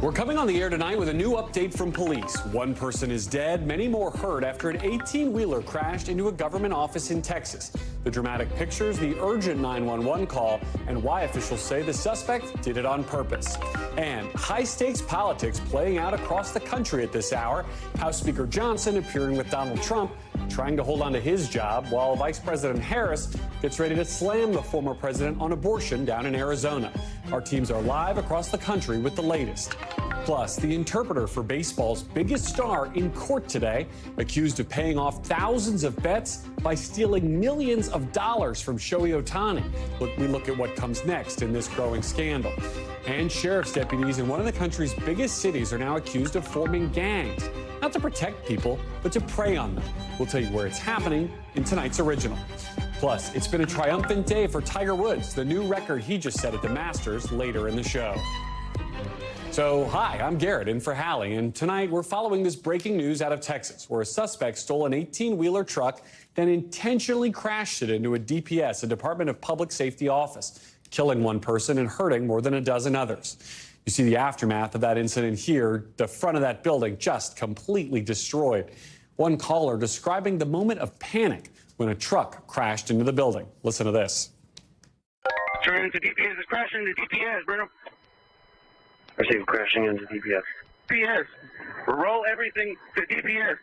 We're coming on the air tonight with a new update from police. One person is dead, many more hurt after an 18-wheeler crashed into a government office in Texas. The dramatic pictures, the urgent 911 call, and why officials say the suspect did it on purpose. And high-stakes politics playing out across the country at this hour. House Speaker Johnson appearing with Donald Trump, trying to hold on to his job, while Vice President Harris gets ready to slam the former president on abortion down in Arizona. Our teams are live across the country with the latest. Plus, the interpreter for baseball's biggest star in court today, accused of paying off thousands of bets by stealing millions of dollars from Shohei Ohtani. We look at what comes next in this growing scandal. And sheriff's deputies in one of the country's biggest cities are now accused of forming gangs. Not to protect people, but to prey on them. We'll tell you where it's happening in tonight's original. Plus, it's been a triumphant day for Tiger Woods, the new record he just set at the Masters later in the show. So, hi, I'm Garrett in for Hallie, and tonight we're following this breaking news out of Texas, where a suspect stole an 18-wheeler truck, then intentionally crashed it into a DPS, a Department of Public Safety office, killing one person and hurting more than a dozen others. You see the aftermath of that incident here, the front of that building just completely destroyed. One caller describing the moment of panic when a truck crashed into the building. Listen to this. Turn into DPS, it's crashing into DPS, Bruno. I see crashing into DPS. DPS. Roll everything to DPS.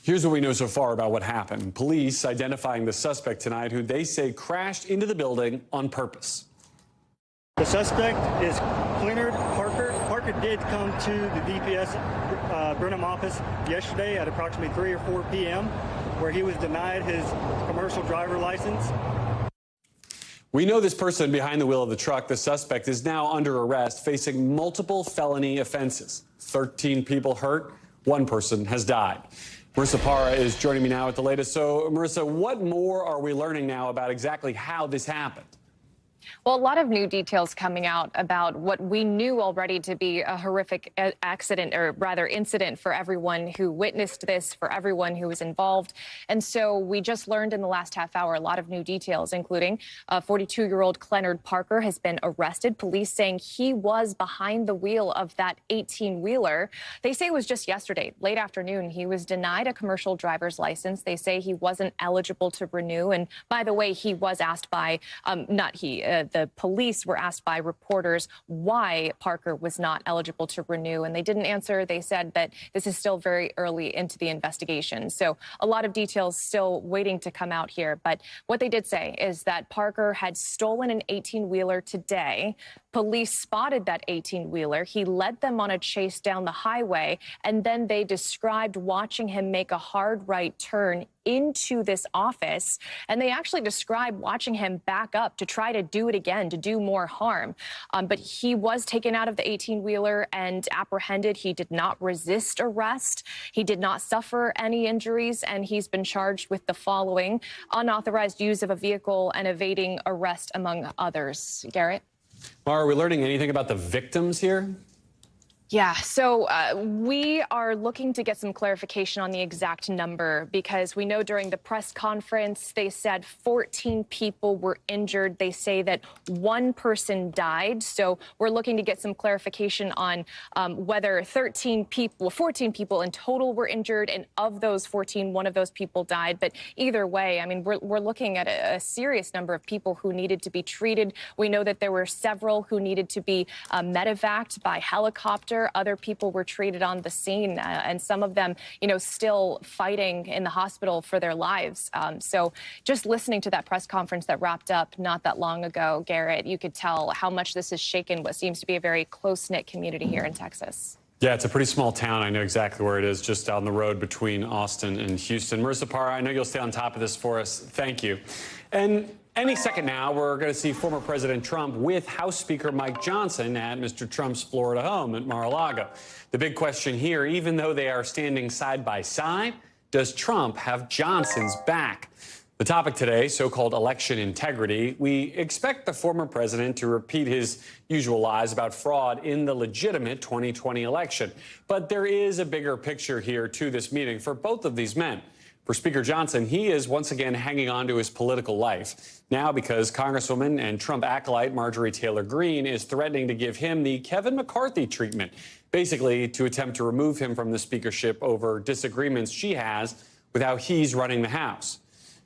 Here's what we know so far about what happened. Police identifying the suspect tonight, who they say crashed into the building on purpose. The suspect is Cleanard Parker. Parker did come to the DPS Burnham office yesterday at approximately 3 or 4 p.m., where he was denied his commercial driver license. We know this person behind the wheel of the truck, the suspect, is now under arrest, facing multiple felony offenses. 13 people hurt, one person has died. Marissa Parra is joining me now with the latest. So, Marissa, what more are we learning now about exactly how this happened? Well, a lot of new details coming out about what we knew already to be a horrific accident, or rather incident, for everyone who witnessed this, for everyone who was involved. And so we just learned in the last half hour a lot of new details, including 42-year-old Cleanard Parker has been arrested. Police saying he was behind the wheel of that 18-wheeler. They say it was just yesterday, late afternoon. He was denied a commercial driver's license. They say he wasn't eligible to renew. And by the way, he was asked by, the police were asked by reporters why Parker was not eligible to renew, and they didn't answer. They said that this is still very early into the investigation. So a lot of details still waiting to come out here. But what they did say is that Parker had stolen an 18-wheeler today. Police spotted that 18-wheeler. He led them on a chase down the highway, and then they described watching him make a hard right turn into this office. And they actually described watching him back up to try to do it again, to do more harm. But he was taken out of the 18-wheeler and apprehended. He did not resist arrest. He did not suffer any injuries, and he's been charged with the following: unauthorized use of a vehicle and evading arrest, among others. Garrett? Mara, are we learning anything about the victims here? Yeah, so we are looking to get some clarification on the exact number, because we know during the press conference they said 14 people were injured. They say that one person died. So we're looking to get some clarification on whether 14 people in total were injured, and of those 14, one of those people died. But either way, I mean, we're looking at a serious number of people who needed to be treated. We know that there were several who needed to be medevaced by helicopter. Other people were treated on the scene, and some of them, still fighting in the hospital for their lives. So just listening to that press conference that wrapped up not that long ago, Garrett, you could tell how much this has shaken what seems to be a very close-knit community here in Texas. Yeah, it's a pretty small town. I know exactly where it is, just down the road between Austin and Houston. Marissa Parra, I know you'll stay on top of this for us. Thank you. And any second now, we're going to see former President Trump with House Speaker Mike Johnson at Mr. Trump's Florida home at Mar-a-Lago. The big question here, even though they are standing side by side, does Trump have Johnson's back? The topic today, so-called election integrity. We expect the former president to repeat his usual lies about fraud in the legitimate 2020 election. But there is a bigger picture here to this meeting for both of these men. For Speaker Johnson, he is once again hanging on to his political life. Now because Congresswoman and Trump acolyte Marjorie Taylor Greene is threatening to give him the Kevin McCarthy treatment, basically to attempt to remove him from the speakership over disagreements she has with how he's running the House.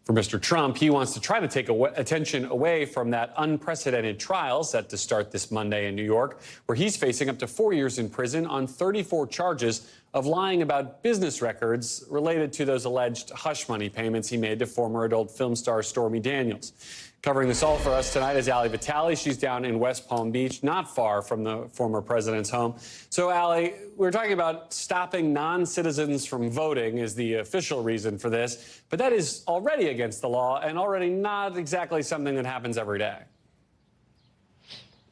For Mr. Trump, he wants to try to take attention away from that unprecedented trial set to start this Monday in New York, where he's facing up to 4 years in prison on 34 charges of lying about business records related to those alleged hush money payments he made to former adult film star Stormy Daniels. Covering this all for us tonight is Hallie Vitale. She's down in West Palm Beach, not far from the former president's home. So, Hallie, we're talking about stopping non-citizens from voting is the official reason for this, but that is already against the law and already not exactly something that happens every day.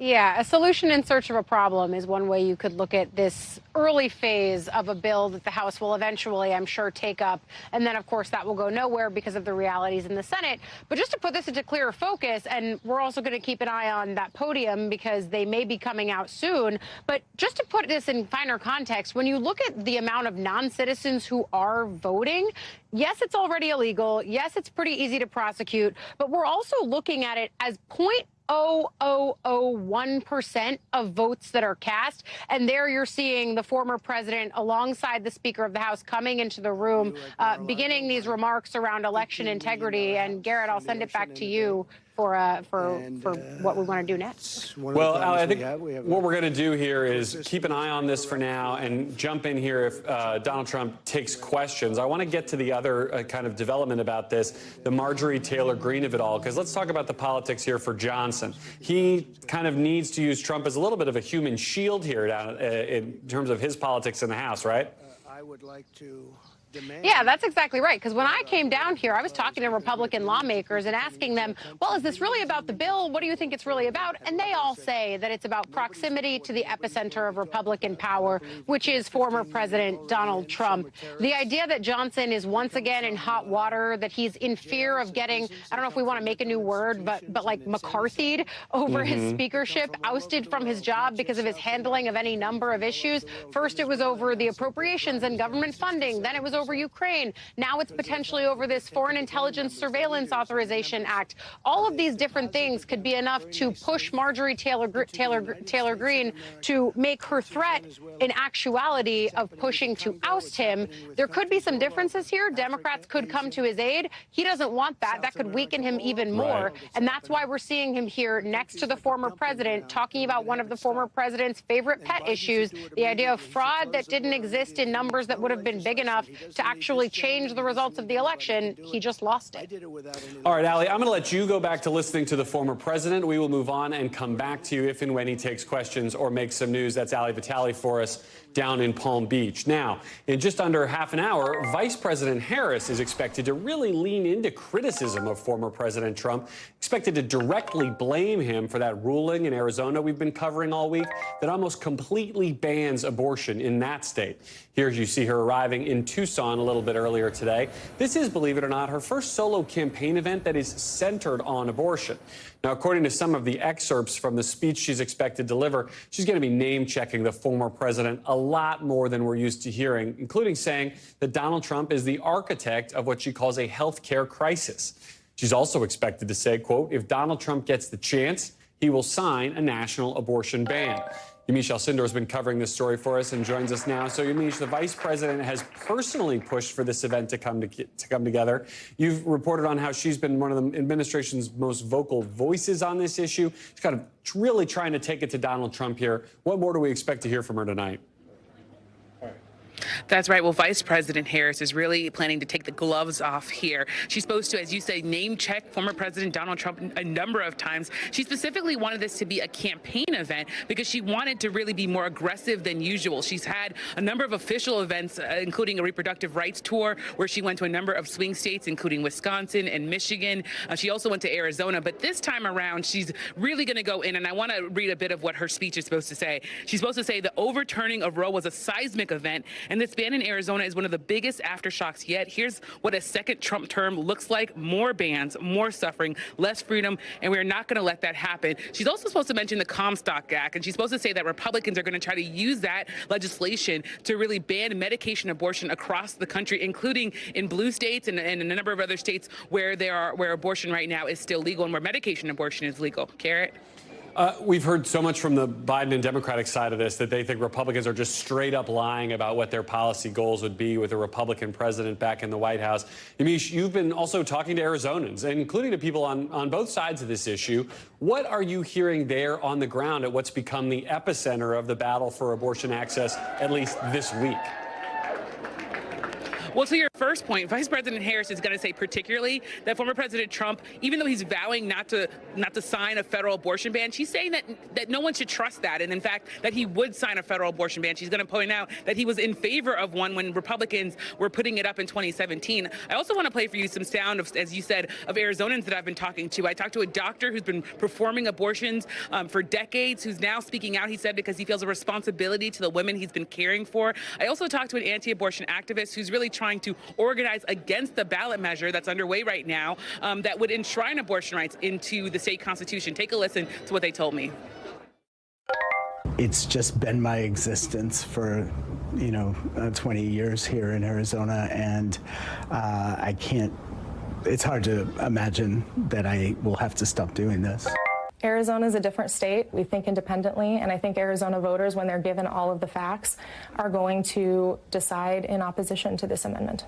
Yeah, a solution in search of a problem is one way you could look at this early phase of a bill that the House will eventually, I'm sure, take up. And then, of course, that will go nowhere because of the realities in the Senate. But just to put this into clearer focus, and we're also going to keep an eye on that podium because they may be coming out soon. But just to put this in finer context, when you look at the amount of non-citizens who are voting, yes, it's already illegal. Yes, it's pretty easy to prosecute. But we're also looking at it as 0.0001% of votes that are cast. And there you're seeing the former president alongside the Speaker of the House coming into the room, beginning these remarks around election integrity. And Garrett, I'll send it back to you for what we want to do next. Well, I think what we're going to do here is keep an eye on this for now and jump in here if Donald Trump takes questions. I want to get to the other kind of development about this, the Marjorie Taylor Greene of it all, because let's talk about the politics here for Johnson. He kind of needs to use Trump as a little bit of a human shield here in terms of his politics in the House, right? I would like to Yeah, that's exactly right. Because when I came down here, I was talking to Republican lawmakers and asking them, well, is this really about the bill? What do you think it's really about? And they all say that it's about proximity to the epicenter of Republican power, which is former President Donald Trump. The idea that Johnson is once again in hot water, that he's in fear of getting, I don't know if we want to make a new word, but like McCarthy'd over his speakership, ousted from his job because of his handling of any number of issues. First, it was over the appropriations and government funding. Then it was over Ukraine. Now it's potentially over this Foreign Intelligence Surveillance Authorization Act. All of these different things could be enough to push Marjorie Taylor Greene to make her threat an actuality of pushing to oust him. There could be some differences here. Democrats could come to his aid. He doesn't want that. That could weaken him even more. And that's why we're seeing him here next to the former president, talking about one of the former president's favorite pet issues, the idea of fraud that didn't exist in numbers that would have been big enough to actually change the results of the election. He just lost it. All right, Hallie, I'm going to let you go back to listening to the former president. We will move on and come back to you if and when he takes questions or makes some news. That's Hallie Vitale for us down in Palm Beach. Now, in just under half an hour, Vice President Harris is expected to really lean into criticism of former President Trump, expected to directly blame him for that ruling in Arizona we've been covering all week that almost completely bans abortion in that state. Here you see her arriving in Tucson a little bit earlier today. This is, believe it or not, her first solo campaign event that is centered on abortion. Now, according to some of the excerpts from the speech she's expected to deliver, she's going to be name-checking the former president a lot more than we're used to hearing, including saying that Donald Trump is the architect of what she calls a health care crisis. She's also expected to say, quote, if Donald Trump gets the chance, he will sign a national abortion ban. Yamiche Alcindor has been covering this story for us and joins us now. So, Yamiche, the vice president has personally pushed for this event to come together. You've reported on how she's been one of the administration's most vocal voices on this issue. She's kind of really trying to take it to Donald Trump here. What more do we expect to hear from her tonight? That's right. Well, Vice President Harris is really planning to take the gloves off here. She's supposed to, as you say, name check former President Donald Trump a number of times. She specifically wanted this to be a campaign event because she wanted to really be more aggressive than usual. She's had a number of official events, including a reproductive rights tour where she went to a number of swing states, including Wisconsin and Michigan. She also went to Arizona. But this time around, she's really going to go in, and I want to read a bit of what her speech is supposed to say. She's supposed to say the overturning of Roe was a seismic event And this ban in Arizona is one of the biggest aftershocks yet. Here's what a second Trump term looks like: more bans, more suffering, less freedom, and we're not going to let that happen. She's also supposed to mention the Comstock Act, and she's supposed to say that Republicans are going to try to use that legislation to really ban medication abortion across the country, including in blue states and a number of other states where abortion right now is still legal and where medication abortion is legal. Garrett? We've heard so much from the Biden and Democratic side of this that they think Republicans are just straight up lying about what their policy goals would be with a Republican president back in the White House. Yamiche, you've been also talking to Arizonans, including to people on both sides of this issue. What are you hearing there on the ground at what's become the epicenter of the battle for abortion access, at least this week? Well, to your first point, Vice President Harris is going to say particularly that former President Trump, even though he's vowing not to sign a federal abortion ban, she's saying that no one should trust that. And in fact, that he would sign a federal abortion ban. She's going to point out that he was in favor of one when Republicans were putting it up in 2017. I also want to play for you some sound of, as you said, of Arizonans that I've been talking to. I talked to a doctor who's been performing abortions for decades, who's now speaking out, he said, because he feels a responsibility to the women he's been caring for. I also talked to an anti-abortion activist who's really trying to organize against the ballot measure that's underway right now that would enshrine abortion rights into the state constitution. Take a listen to what they told me. It's just been my existence for, 20 years here in Arizona, and I can't, it's hard to imagine that I will have to stop doing this. Arizona is a different state. We think independently, and I think Arizona voters, when they're given all of the facts, are going to decide in opposition to this amendment.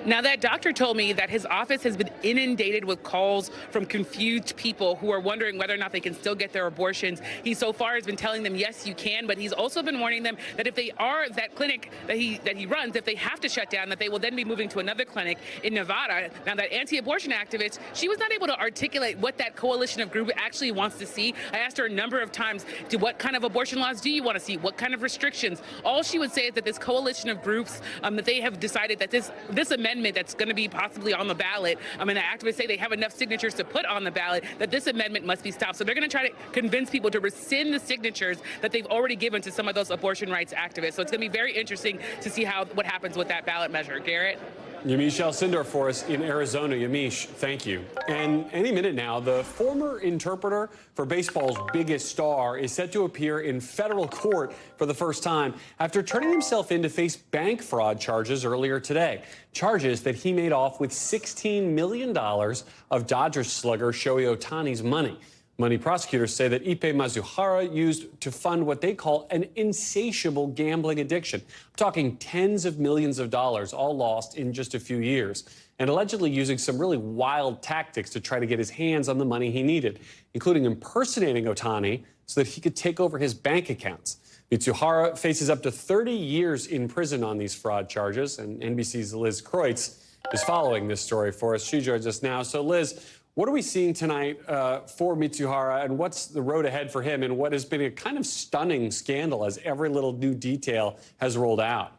Now, that doctor told me that his office has been inundated with calls from confused people who are wondering whether or not they can still get their abortions. He so far has been telling them, yes, you can, but he's also been warning them that if they are that clinic that he runs, if they have to shut down, that they will then be moving to another clinic in Nevada. Now, that anti-abortion activist, she was not able to articulate what that coalition of group actually wants to see. I asked her a number of times, what kind of abortion laws do you want to see? What kind of restrictions? All she would say is that this coalition of groups, that they have decided that this amendment that's going to be possibly on the ballot, and the activists say they have enough signatures to put on the ballot, that this amendment must be stopped. So they're going to try to convince people to rescind the signatures that they've already given to some of those abortion rights activists. So it's going to be very interesting to see what happens with that ballot measure. Garrett? Yamiche Alcindor for us in Arizona. Yamiche, thank you. And any minute now, the former interpreter for baseball's biggest star is set to appear in federal court for the first time after turning himself in to face bank fraud charges earlier today. Charges that he made off with $16 million of Dodgers slugger Shohei Ohtani's money. Money prosecutors say that Ipe Mizuhara used to fund what they call an insatiable gambling addiction. I'm talking tens of millions of dollars, all lost in just a few years, and allegedly using some really wild tactics to try to get his hands on the money he needed, including impersonating Ohtani so that he could take over his bank accounts. Mizuhara faces up to 30 years in prison on these fraud charges, and NBC's Liz Kreutz is following this story for us. She joins us now. So, Liz, what are we seeing tonight for Mizuhara, and what's the road ahead for him, and what has been a kind of stunning scandal as every little new detail has rolled out?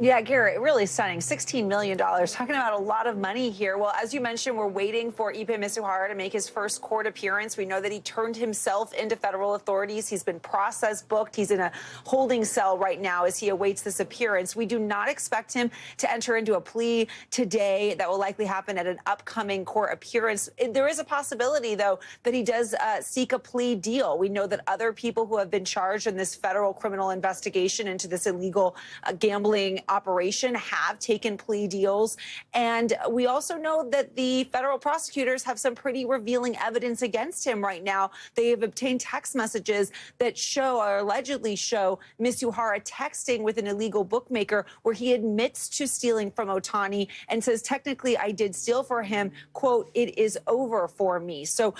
Yeah, Garrett, really stunning. $16 million. Talking about a lot of money here. Well, as you mentioned, we're waiting for Ipe Mizuhara to make his first court appearance. We know that he turned himself into federal authorities. He's been process booked. He's in a holding cell right now as he awaits this appearance. We do not expect him to enter into a plea today. That will likely happen at an upcoming court appearance. There is a possibility, though, that he does seek a plea deal. We know that other people who have been charged in this federal criminal investigation into this illegal gambling operation have taken plea deals. And we also know that the federal prosecutors have some pretty revealing evidence against him right now. They have obtained text messages that show, or allegedly show, Mizuhara texting with an illegal bookmaker where he admits to stealing from Ohtani and says, technically, I did steal for him. Quote, it is over for me. So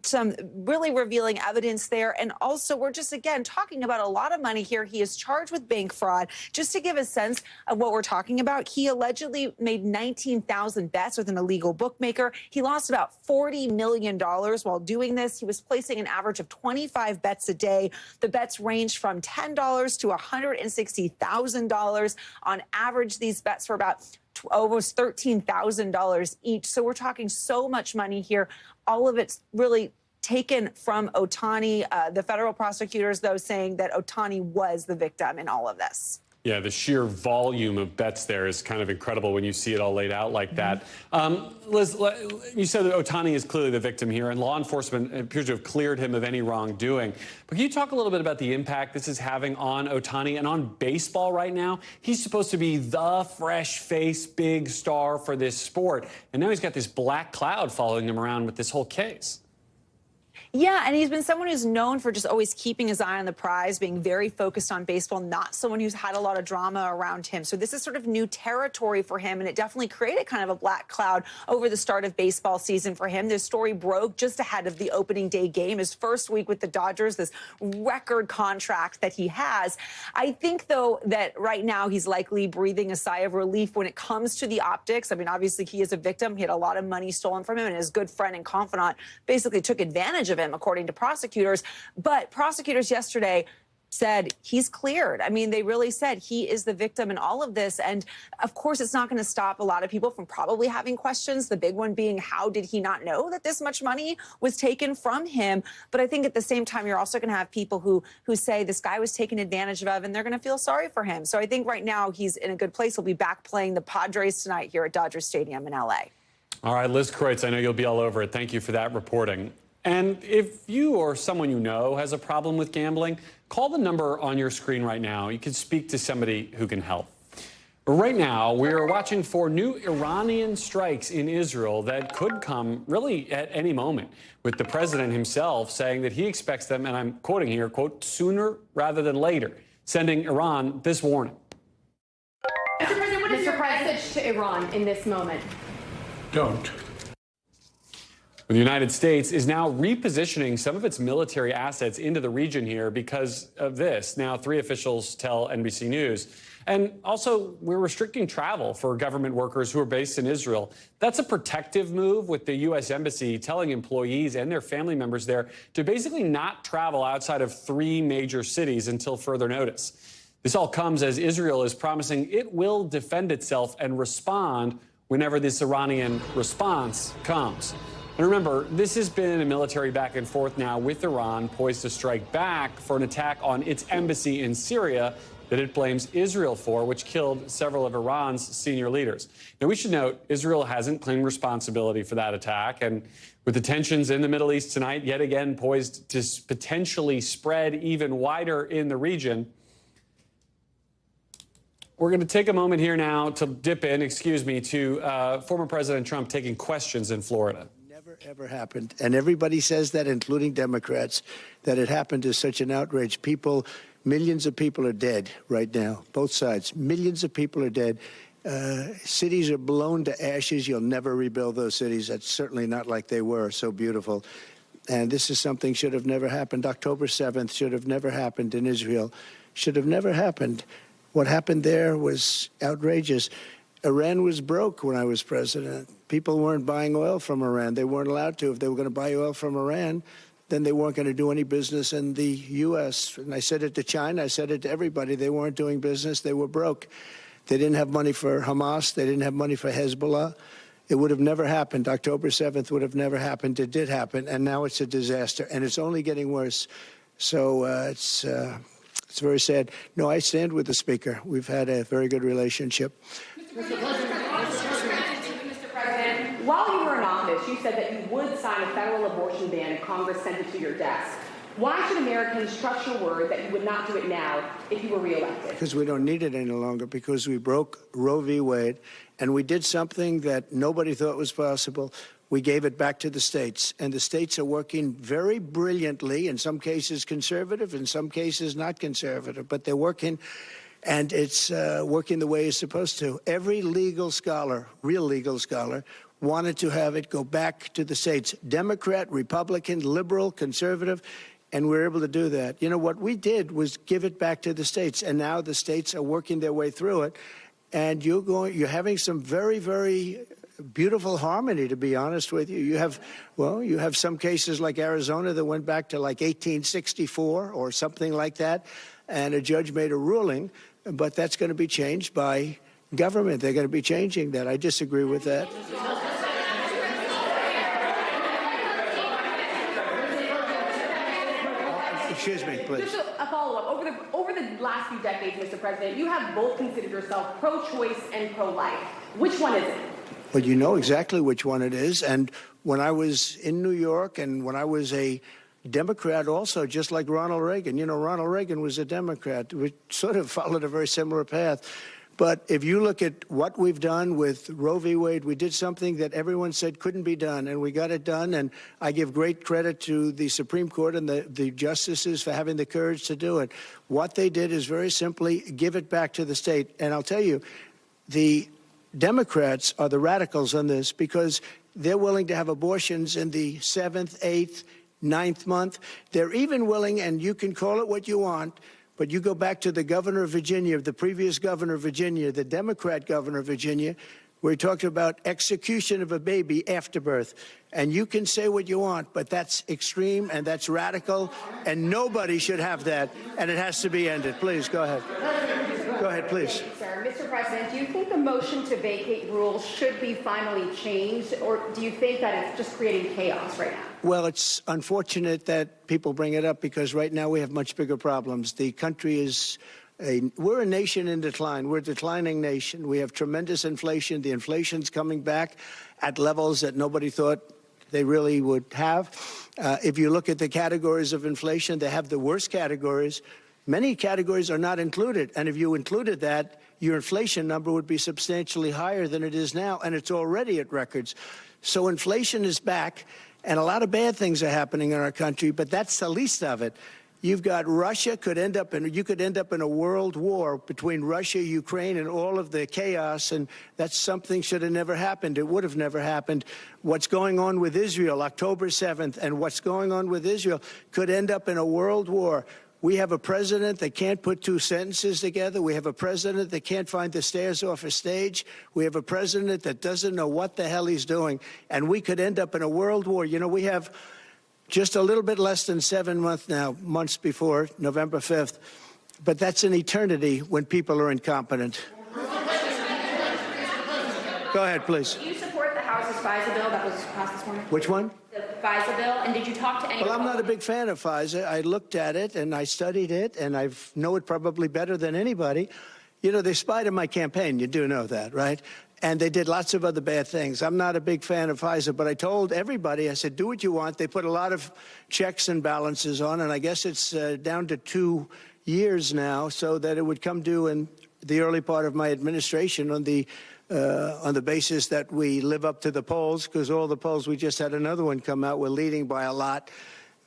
some really revealing evidence there. And also, we're just, again, talking about a lot of money here. He is charged with bank fraud. Just to give a sense of what we're talking about, he allegedly made 19,000 bets with an illegal bookmaker. He lost about $40 million while doing this. He was placing an average of 25 bets a day. The bets ranged from $10 to $160,000. On average, these bets were about almost $13,000 each. So we're talking so much money here. All of it's really taken from Ohtani. The federal prosecutors, though, saying that Ohtani was the victim in all of this. Yeah, the sheer volume of bets there is kind of incredible when you see it all laid out like that. Liz, you said that Ohtani is clearly the victim here, and law enforcement appears to have cleared him of any wrongdoing. But can you talk a little bit about the impact this is having on Ohtani and on baseball right now? He's supposed to be the fresh-faced big star for this sport, and now he's got this black cloud following him around with this whole case. Yeah, and he's been someone who's known for just always keeping his eye on the prize, being very focused on baseball, not someone who's had a lot of drama around him. So this is sort of new territory for him, and it definitely created kind of a black cloud over the start of baseball season for him. This story broke just ahead of the opening day game, his first week with the Dodgers, this record contract that he has. I think, though, that right now he's likely breathing a sigh of relief when it comes to the optics. I mean, obviously, he is a victim. He had a lot of money stolen from him, and his good friend and confidant basically took advantage of him, according to prosecutors. But prosecutors yesterday said he's cleared. I mean, they really said he is the victim in all of this. And of course, it's not going to stop a lot of people from probably having questions. The big one being, how did he not know that this much money was taken from him? But I think at the same time, you're also going to have people who say this guy was taken advantage of, and they're going to feel sorry for him. So I think right now he's in a good place. He'll be back playing the Padres tonight here at Dodger Stadium in LA. All right, Liz Kreutz, I know you'll be all over it. Thank you for that reporting. And if you or someone you know has a problem with gambling, call the number on your screen right now. You can speak to somebody who can help. Right now, we're watching for new Iranian strikes in Israel that could come really at any moment, with the president himself saying that he expects them, and I'm quoting here, quote, sooner rather than later, sending Iran this warning. Mr. President, what is your message to Iran in this moment? Don't. The United States is now repositioning some of its military assets into the region here because of this. Now, 3 officials tell NBC News. And also, we're restricting travel for government workers who are based in Israel. That's a protective move, with the U.S. Embassy telling employees and their family members there to basically not travel outside of 3 major cities until further notice. This all comes as Israel is promising it will defend itself and respond whenever this Iranian response comes. And remember, this has been a military back and forth now with Iran, poised to strike back for an attack on its embassy in Syria that it blames Israel for, which killed several of Iran's senior leaders. Now, we should note, Israel hasn't claimed responsibility for that attack. And with the tensions in the Middle East tonight, yet again poised to potentially spread even wider in the region, we're going to take a moment here now to dip in, to former President Trump taking questions in Florida. Ever happened. And everybody says that, including Democrats, that it happened is such an outrage. People, millions of people are dead right now, both sides. Millions of people are dead. Cities are blown to ashes. You'll never rebuild those cities. That's certainly not like they were, so beautiful. And this is something should have never happened. October 7th should have never happened in Israel. Should have never happened. What happened there was outrageous. Iran was broke when I was president. People weren't buying oil from Iran. They weren't allowed to. If they were going to buy oil from Iran, then they weren't going to do any business in the U.S. And I said it to China. I said it to everybody. They weren't doing business. They were broke. They didn't have money for Hamas. They didn't have money for Hezbollah. It would have never happened. October 7th would have never happened. It did happen, and now it's a disaster, and it's only getting worse. So it's very sad. No, I stand with the Speaker. We've had a very good relationship. Mr. President, while you were in office, you said that you would sign a federal abortion ban if Congress sent it to your desk. Why should Americans trust your word that you would not do it now if you were reelected? Because we don't need it any longer, because we broke Roe v. Wade, and we did something that nobody thought was possible. We gave it back to the states, and the states are working very brilliantly, in some cases conservative, in some cases not conservative, but they're working. And it's working the way it's supposed to. Every legal scholar, real legal scholar, wanted to have it go back to the states. Democrat, Republican, liberal, conservative, and we're able to do that. You know, what we did was give it back to the states, and now the states are working their way through it. And you're having some very, very beautiful harmony, to be honest with you. You have some cases like Arizona that went back to like 1864 or something like that, and a judge made a ruling. But that's going to be changed by government. They're going to be changing that. I disagree with that. Excuse me, please. Just a follow-up. Over the last few decades, Mr. President, you have both considered yourself pro-choice and pro-life. Which one is it? Well, you know exactly which one it is. And when I was in New York and when I was a Democrat also, just like Ronald Reagan, you know, Ronald Reagan was a Democrat. We sort of followed a very similar path. But if you look at what we've done with Roe v. Wade, we did something that everyone said couldn't be done, and we got it done. And I give great credit to the Supreme Court and the justices for having the courage to do it. What they did is very simply give it back to the state. And I'll tell you, the Democrats are the radicals on this because they're willing to have abortions in the 7th, 8th, 9th month. They're even willing, and you can call it what you want, but you go back to the governor of Virginia, the previous governor of Virginia, the Democrat governor of Virginia, where he talked about execution of a baby after birth. And you can say what you want, but that's extreme and that's radical, and nobody should have that, and it has to be ended. Please, go ahead. Go ahead, please. Sir, Mr. President, do you think the motion to vacate rules should be finally changed, or do you think that it's just creating chaos right now? Well, it's unfortunate that people bring it up because right now we have much bigger problems. The country is we're a nation in decline. We're a declining nation. We have tremendous inflation. The inflation's coming back at levels that nobody thought they really would have. If you look at the categories of inflation, they have the worst categories. Many categories are not included. And if you included that, your inflation number would be substantially higher than it is now, and it's already at records. So inflation is back, and a lot of bad things are happening in our country, but that's the least of it. You've got Russia you could end up in a world war between Russia, Ukraine, and all of the chaos, and that's something should have never happened. It would have never happened. What's going on with Israel, October 7th, and what's going on with Israel could end up in a world war. We have a president that can't put two sentences together. We have a president that can't find the stairs off a stage. We have a president that doesn't know what the hell he's doing, and we could end up in a world war. You know, we have just a little bit less than 7 months before November 5th. But that's an eternity when people are incompetent. Go ahead, please. Do you support the House's FISA bill that was passed this morning? Which one? The FISA bill. And did you talk to any? Well, I'm not a big fan of FISA. I looked at it and I studied it, and I know it probably better than anybody. You know, they spied on my campaign. You do know that, right? And they did lots of other bad things. I'm not a big fan of FISA, but I told everybody, I said, do what you want. They put a lot of checks and balances on, and I guess it's down to 2 years now, so that it would come due in the early part of my administration on the basis that we live up to the polls, because all the polls, we just had another one come out, we're leading by a lot,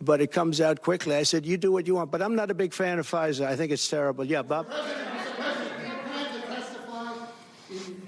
but it comes out quickly. I said, you do what you want, but I'm not a big fan of FISA. I think it's terrible. Yeah, Bob?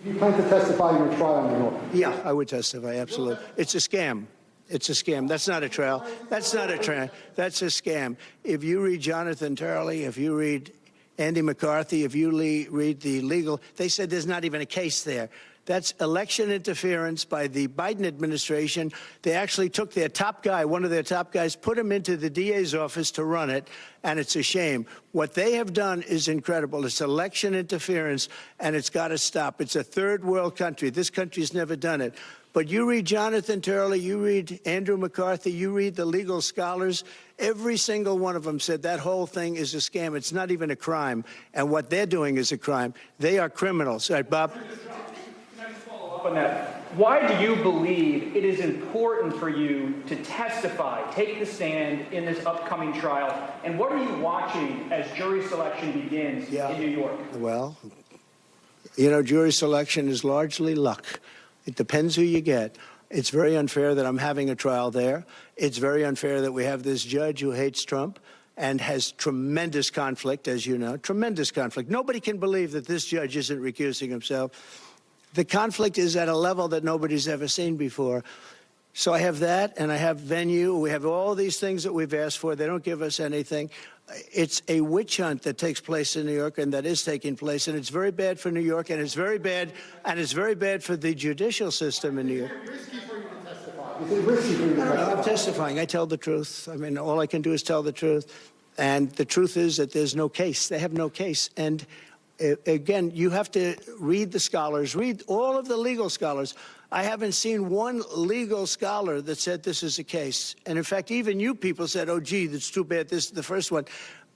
You plan to testify in your trial in New York? Yeah, I would testify, absolutely. It's a scam. It's a scam. That's not a trial. That's not a trial. That's a scam. If you read Jonathan Turley, if you read Andy McCarthy, if you read the legal, they said there's not even a case there. That's election interference by the Biden administration. They actually took their top guy, one of their top guys, put him into the DA's office to run it, and it's a shame. What they have done is incredible. It's election interference, and it's got to stop. It's a third world country. This country's never done it. But you read Jonathan Turley, you read Andrew McCarthy, you read the legal scholars, every single one of them said that whole thing is a scam. It's not even a crime, and what they're doing is a crime. They are criminals. All right, Bob? On that, why do you believe it is important for you to testify, take the stand in this upcoming trial? And what are you watching as jury selection begins in New York? Well, you know, jury selection is largely luck. It depends who you get. It's very unfair that I'm having a trial there. It's very unfair that we have this judge who hates Trump and has tremendous conflict, as you know, tremendous conflict. Nobody can believe that this judge isn't recusing himself. The conflict is at a level that nobody's ever seen before. So I have that, and I have venue. We have all these things that we've asked for. They don't give us anything. It's a witch hunt that takes place in New York, and that is taking place, and it's very bad for New York, and it's very bad, for the judicial system in New York. I'm testifying. I tell the truth. I mean, all I can do is tell the truth. And the truth is that there's no case. They have no case. And again, you have to read the scholars, read all of the legal scholars. I haven't seen one legal scholar that said this is the case. And in fact, even you people said, oh, gee, that's too bad. This is the first one.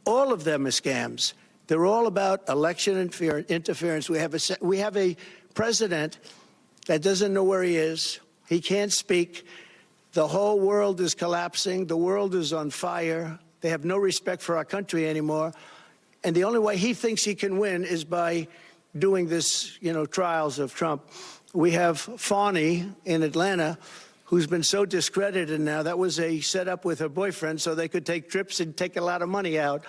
All of them are scams. They're all about election interference. We have a president that doesn't know where he is. He can't speak. The whole world is collapsing. The world is on fire. They have no respect for our country anymore. And the only way he thinks he can win is by doing this, trials of Trump. We have Fawny in Atlanta, who's been so discredited now. That was a setup with her boyfriend so they could take trips and take a lot of money out.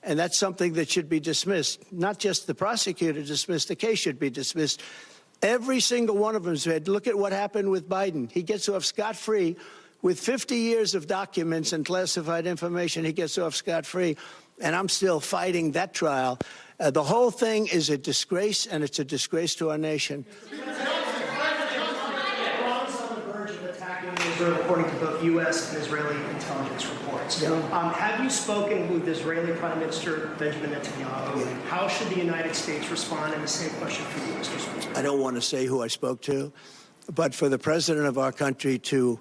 And that's something that should be dismissed. Not just the prosecutor dismissed, the case should be dismissed. Every single one of them said, look at what happened with Biden. He gets off scot-free. With 50 years of documents and classified information, he gets off scot-free. And I'm still fighting that trial. The whole thing is a disgrace, and it's a disgrace to our nation. Israel, according to both U.S. and Israeli intelligence reports. Yeah. Have you spoken with Israeli Prime Minister Benjamin Netanyahu? Yeah. How should the United States respond? And the same question for you, Mr. Speaker. I don't want to say who I spoke to, but for the president of our country to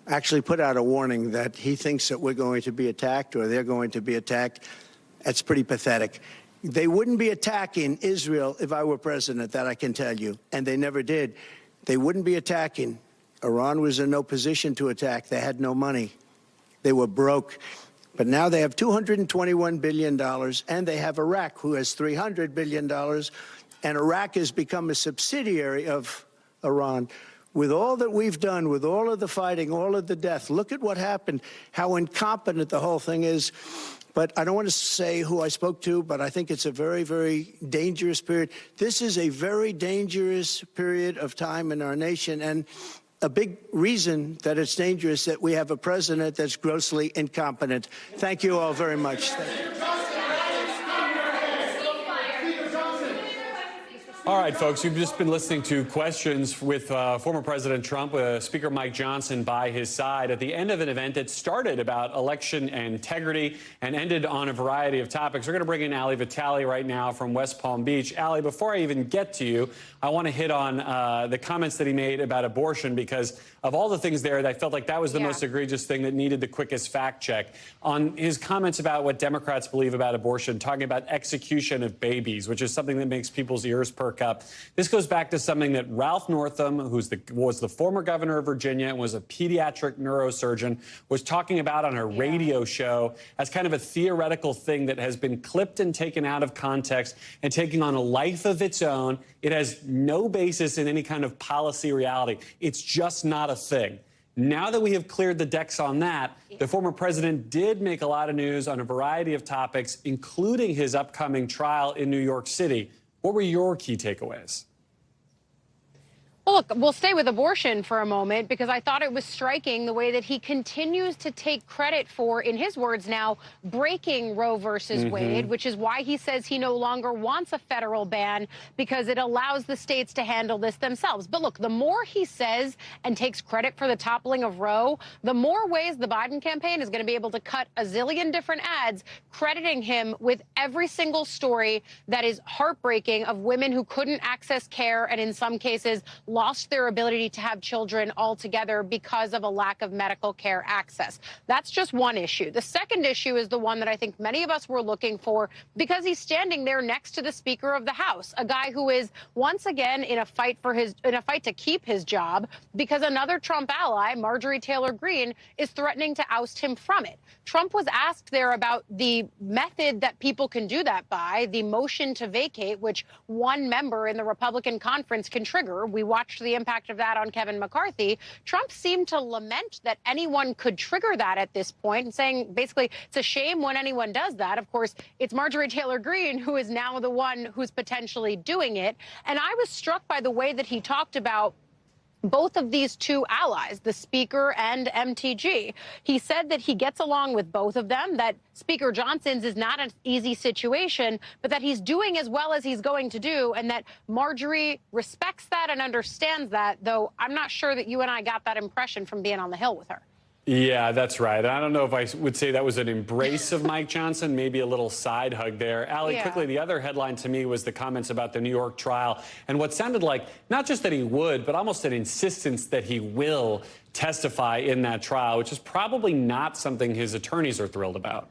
actually put out a warning that he thinks that we're going to be attacked or they're going to be attacked, that's pretty pathetic. They wouldn't be attacking Israel if I were president, that I can tell you, and they never did. They wouldn't be attacking. Iran was in no position to attack. They had no money. They were broke. But now they have $221 billion, and they have Iraq, who has $300 billion, and Iraq has become a subsidiary of Iran. With all that we've done, with all of the fighting, all of the death, look at what happened, how incompetent the whole thing is. But I don't want to say who I spoke to, but I think it's a very, very dangerous period. This is a very dangerous period of time in our nation, and a big reason that it's dangerous that we have a president that's grossly incompetent. Thank you all very much. All right, folks, you've just been listening to questions with former President Trump, Speaker Mike Johnson by his side at the end of an event that started about election integrity and ended on a variety of topics. We're going to bring in Hallie Vitale right now from West Palm Beach. Hallie, before I even get to you, I want to hit on the comments that he made about abortion, because of all the things there, I felt like that was the most egregious thing that needed the quickest fact check. On his comments about what Democrats believe about abortion, talking about execution of babies, which is something that makes people's ears perk up. This goes back to something that Ralph Northam, was the former governor of Virginia and was a pediatric neurosurgeon, was talking about on a radio show as kind of a theoretical thing that has been clipped and taken out of context and taking on a life of its own. It has no basis in any kind of policy reality. It's just not a thing. Now that we have cleared the decks on that, the former president did make a lot of news on a variety of topics, including his upcoming trial in New York City. What were your key takeaways? Well, look, we'll stay with abortion for a moment, because I thought it was striking the way that he continues to take credit for, in his words now, breaking Roe versus Wade, which is why he says he no longer wants a federal ban, because it allows the states to handle this themselves. But look, the more he says and takes credit for the toppling of Roe, the more ways the Biden campaign is going to be able to cut a zillion different ads crediting him with every single story that is heartbreaking of women who couldn't access care and in some cases lost their ability to have children altogether because of a lack of medical care access. That's just one issue. The second issue is the one that I think many of us were looking for, because he's standing there next to the Speaker of the House, a guy who is once again in a fight to keep his job, because another Trump ally, Marjorie Taylor Greene, is threatening to oust him from it. Trump was asked there about the method that people can do that by, the motion to vacate, which one member in the Republican conference can trigger. We watched the impact of that on Kevin McCarthy. Trump seemed to lament that anyone could trigger that at this point, and saying basically it's a shame when anyone does that. Of course, it's Marjorie Taylor Greene who is now the one who's potentially doing it. And I was struck by the way that he talked about both of these two allies, the Speaker and MTG. He said that he gets along with both of them, that Speaker Johnson's is not an easy situation, but that he's doing as well as he's going to do, and that Marjorie respects that and understands that, though I'm not sure that you and I got that impression from being on the Hill with her. Yeah, that's right. I don't know if I would say that was an embrace of Mike Johnson, maybe a little side hug there. Allie, quickly, the other headline to me was the comments about the New York trial and what sounded like not just that he would, but almost an insistence that he will testify in that trial, which is probably not something his attorneys are thrilled about.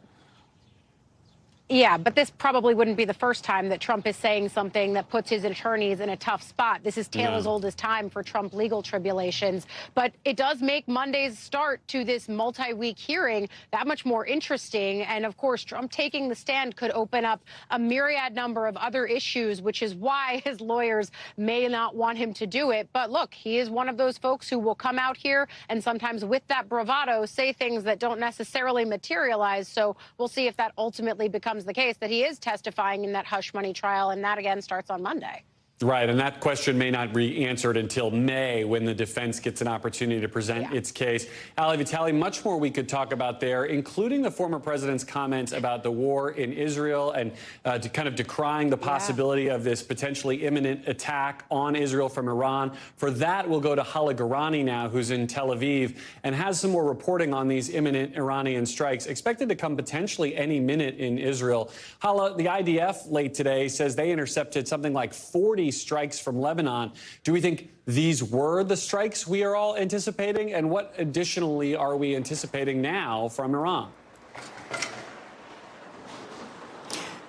Yeah, but this probably wouldn't be the first time that Trump is saying something that puts his attorneys in a tough spot. This is tale as old as time for Trump legal tribulations. But it does make Monday's start to this multi-week hearing that much more interesting. And of course, Trump taking the stand could open up a myriad number of other issues, which is why his lawyers may not want him to do it. But look, he is one of those folks who will come out here and sometimes with that bravado say things that don't necessarily materialize. So we'll see if that ultimately becomes the case, that he is testifying in that hush money trial, and that again starts on Monday. Right, and that question may not be answered until May when the defense gets an opportunity to present its case. Hallie Vitale, much more we could talk about there, including the former president's comments about the war in Israel and kind of decrying the possibility of this potentially imminent attack on Israel from Iran. For that, we'll go to Hallie now, who's in Tel Aviv, and has some more reporting on these imminent Iranian strikes, expected to come potentially any minute in Israel. Hallie, the IDF late today says they intercepted something like 40 strikes from Lebanon. Do we think these were the strikes we are all anticipating? And what additionally are we anticipating now from Iran?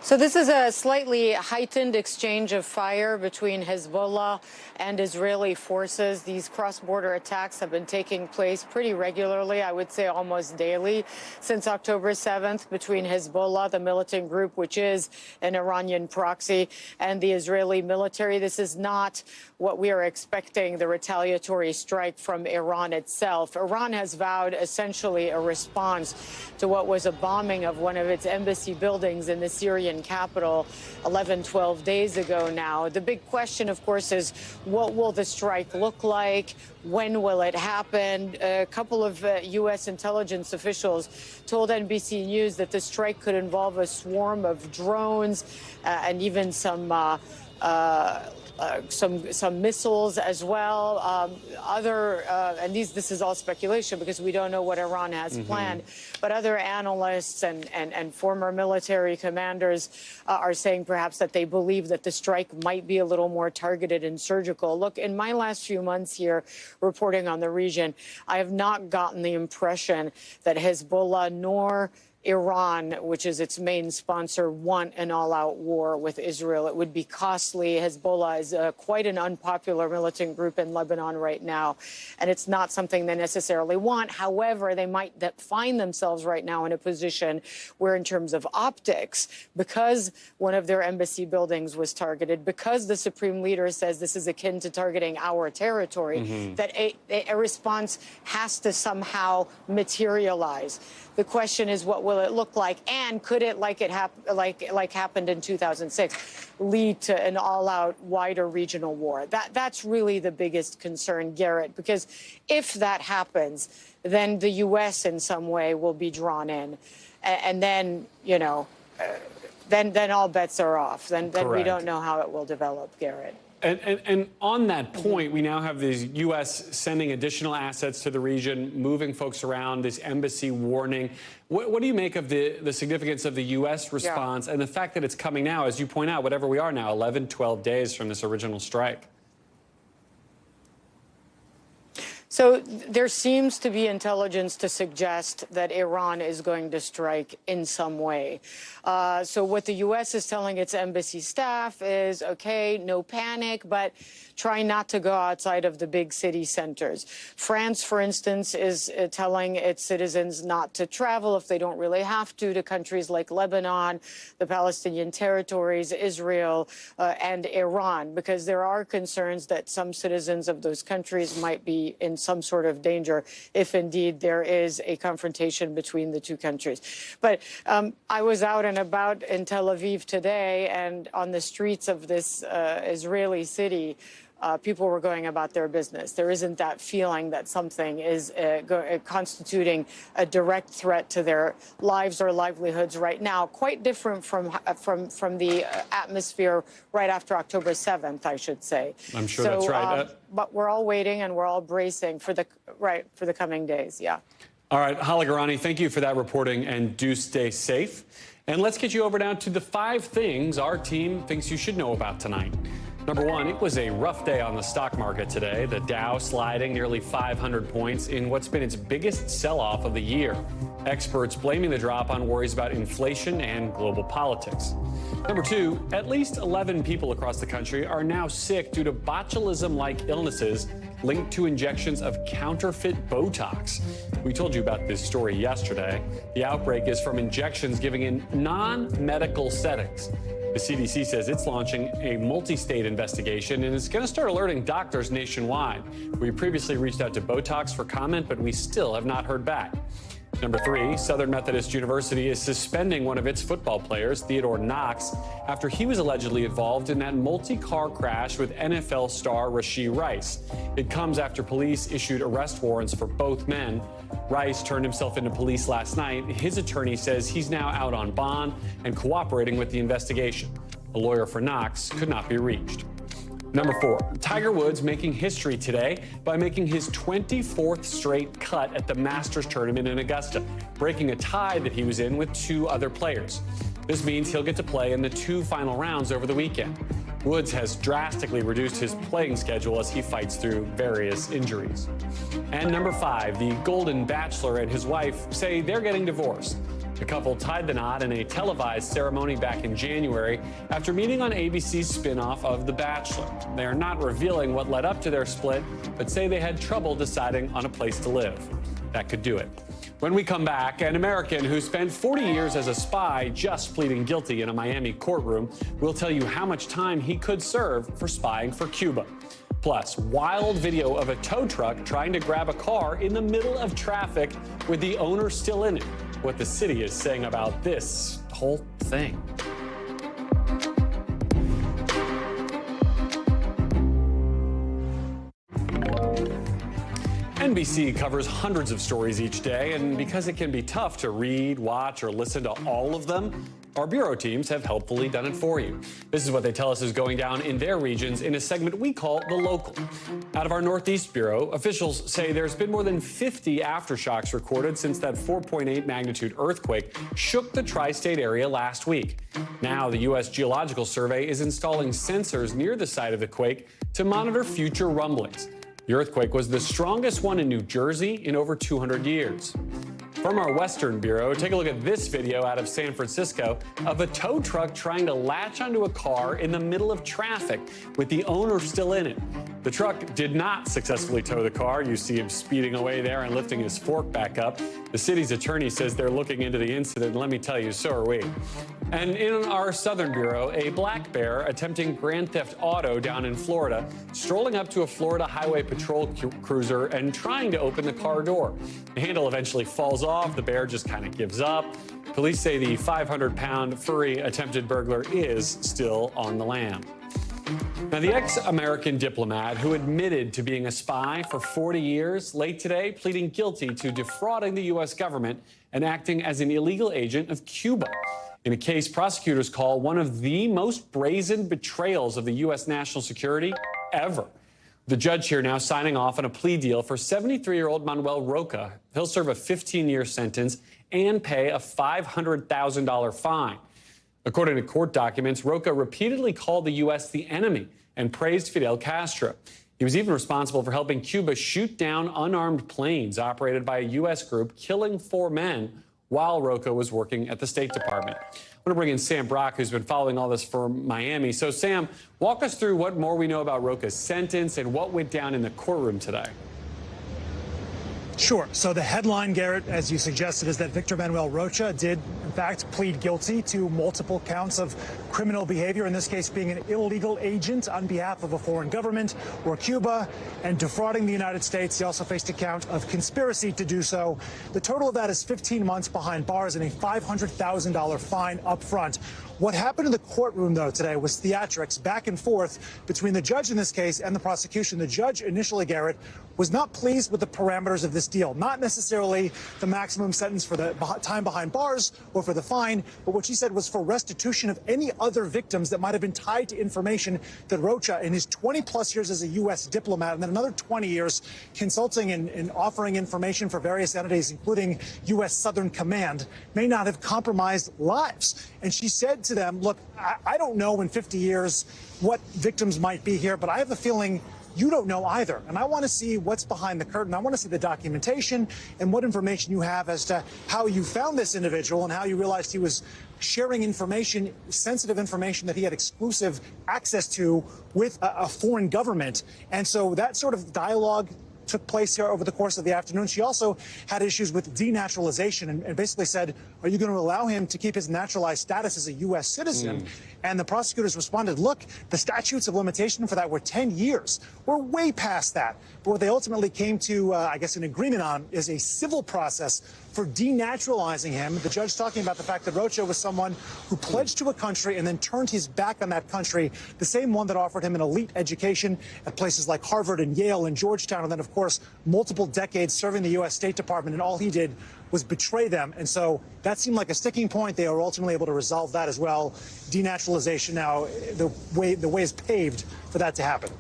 So this is a slightly heightened exchange of fire between Hezbollah and Israeli forces. These cross-border attacks have been taking place pretty regularly, I would say almost daily, since October 7th between Hezbollah, the militant group, which is an Iranian proxy, and the Israeli military. This is not what we are expecting, the retaliatory strike from Iran itself. Iran has vowed essentially a response to what was a bombing of one of its embassy buildings in the Syrian capital 12 days ago now. The big question, of course, is what will the strike look like? When will it happen? A couple of U.S. intelligence officials told NBC News that the strike could involve a swarm of drones and even some missiles as well. And this is all speculation because we don't know what Iran has planned. But other analysts and former military commanders are saying perhaps that they believe that the strike might be a little more targeted and surgical. Look, in my last few months here reporting on the region, I have not gotten the impression that Hezbollah nor Iran, which is its main sponsor, want an all-out war with Israel. It would be costly. Hezbollah is quite an unpopular militant group in Lebanon right now, and it's not something they necessarily want. However, they might find themselves right now in a position where, in terms of optics, because one of their embassy buildings was targeted, because the supreme leader says this is akin to targeting our territory, that a response has to somehow materialize. The question is, what will it look like, and could it, like happened in 2006, lead to an all-out, wider regional war? That's really the biggest concern, Garrett, because if that happens, then the U.S. in some way will be drawn in, and then then all bets are off. Then we don't know how it will develop, Garrett. And on that point, we now have the U.S. sending additional assets to the region, moving folks around, this embassy warning. What do you make of the significance of the U.S. response and the fact that it's coming now, as you point out, whatever we are now, 11, 12 days from this original strike? So there seems to be intelligence to suggest that Iran is going to strike in some way. So what the U.S. is telling its embassy staff is, okay, no panic, but try not to go outside of the big city centers. France, for instance, is telling its citizens not to travel if they don't really have to countries like Lebanon, the Palestinian territories, Israel, and Iran, because there are concerns that some citizens of those countries might be in some sort of danger if indeed there is a confrontation between the two countries. But I was out and about in Tel Aviv today, and on the streets of this Israeli city, people were going about their business. There isn't that feeling that something is constituting a direct threat to their lives or livelihoods right now. Quite different from the atmosphere right after October 7th, I should say. I'm sure that's right. But we're all waiting and we're all bracing for the coming days. Yeah. All right, Hallie, thank you for that reporting, and do stay safe. And let's get you over now to the 5 things our team thinks you should know about tonight. Number 1, it was a rough day on the stock market today. The Dow sliding nearly 500 points in what's been its biggest sell-off of the year. Experts blaming the drop on worries about inflation and global politics. Number 2, at least 11 people across the country are now sick due to botulism-like illnesses linked to injections of counterfeit Botox. We told you about this story yesterday. The outbreak is from injections given in non-medical settings. The CDC says it's launching a multi-state investigation and is going to start alerting doctors nationwide. We previously reached out to Botox for comment, but we still have not heard back. Number 3, Southern Methodist University is suspending one of its football players, Theodore Knox, after he was allegedly involved in that multi-car crash with NFL star Rashee Rice. It comes after police issued arrest warrants for both men. Rice turned himself into police last night. His attorney says he's now out on bond and cooperating with the investigation. A lawyer for Knox could not be reached. Number 4, Tiger Woods making history today by making his 24th straight cut at the Masters tournament in Augusta, breaking a tie that he was in with 2 other players. This means he'll get to play in the 2 final rounds over the weekend. Woods has drastically reduced his playing schedule as he fights through various injuries. And number 5, the Golden Bachelor and his wife say they're getting divorced. The couple tied the knot in a televised ceremony back in January after meeting on ABC's spin-off of The Bachelor. They are not revealing what led up to their split, but say they had trouble deciding on a place to live. That could do it. When we come back, an American who spent 40 years as a spy just pleading guilty in a Miami courtroom will tell you how much time he could serve for spying for Cuba. Plus, wild video of a tow truck trying to grab a car in the middle of traffic with the owner still in it. What the city is saying about this whole thing. NBC covers hundreds of stories each day, and because it can be tough to read, watch, or listen to all of them, our bureau teams have helpfully done it for you. This is what they tell us is going down in their regions in a segment we call The Local. Out of our Northeast Bureau, officials say there's been more than 50 aftershocks recorded since that 4.8 magnitude earthquake shook the tri-state area last week. Now, the U.S. Geological Survey is installing sensors near the site of the quake to monitor future rumblings. The earthquake was the strongest one in New Jersey in over 200 years. From our Western Bureau, take a look at this video out of San Francisco of a tow truck trying to latch onto a car in the middle of traffic with the owner still in it. The truck did not successfully tow the car. You see him speeding away there and lifting his fork back up. The city's attorney says they're looking into the incident, and let me tell you, so are we. And in our Southern Bureau, a black bear attempting grand theft auto down in Florida, strolling up to a Florida Highway Patrol cruiser and trying to open the car door. The handle eventually falls off. The bear just kind of gives up. Police say the 500-pound furry attempted burglar is still on the lam. Now, the ex-American diplomat who admitted to being a spy for 40 years, late today pleading guilty to defrauding the U.S. government and acting as an illegal agent of Cuba, in a case prosecutors call one of the most brazen betrayals of the U.S. national security ever. The judge here now signing off on a plea deal for 73-year-old Manuel Roca. He'll serve a 15-year sentence and pay a $500,000 fine. According to court documents, Roca repeatedly called the U.S. the enemy and praised Fidel Castro. He was even responsible for helping Cuba shoot down unarmed planes operated by a U.S. group, killing 4 men while Roca was working at the State Department. I want to bring in Sam Brock, who's been following all this from Miami. So, Sam, walk us through what more we know about Roca's sentence and what went down in the courtroom today. Sure. So the headline, Garrett, as you suggested, is that Victor Manuel Rocha did, in fact, plead guilty to multiple counts of criminal behavior, in this case being an illegal agent on behalf of a foreign government or Cuba, and defrauding the United States. He also faced a count of conspiracy to do so. The total of that is 15 months behind bars and a $500,000 fine up front. What happened in the courtroom, though, today was theatrics back and forth between the judge in this case and the prosecution. The judge initially, Garrett, was not pleased with the parameters of this deal, not necessarily the maximum sentence for the time behind bars or for the fine, but what she said was for restitution of any other victims that might have been tied to information that Rocha, in his 20-plus years as a U.S. diplomat, and then another 20 years consulting and offering information for various entities, including U.S. Southern Command, may not have compromised lives. And she said to them, look, I don't know in 50 years what victims might be here, but I have a feeling you don't know either. And I want to see what's behind the curtain. I want to see the documentation and what information you have as to how you found this individual and how you realized he was sharing information, sensitive information that he had exclusive access to with a foreign government. And so that sort of dialogue took place here over the course of the afternoon. She also had issues with denaturalization and basically said, are you going to allow him to keep his naturalized status as a U.S. citizen? And the prosecutors responded, look, the statutes of limitation for that were 10 years. We're way past that. But what they ultimately came to, I guess, an agreement on is a civil process for denaturalizing him. The judge talking about the fact that Rocha was someone who pledged to a country and then turned his back on that country, the same one that offered him an elite education at places like Harvard and Yale and Georgetown, and then, of course, multiple decades serving the U.S. State Department, and all he did was betray them. And so that seemed like a sticking point. They were ultimately able to resolve that as well. Denaturalization now, the way is paved for that to happen.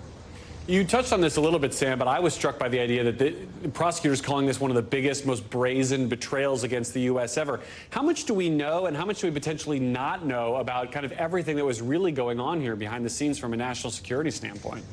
You touched on this a little bit, Sam, but I was struck by the idea that the prosecutors calling this one of the biggest, most brazen betrayals against the U.S. ever. How much do we know and how much do we potentially not know about kind of everything that was really going on here behind the scenes from a national security standpoint?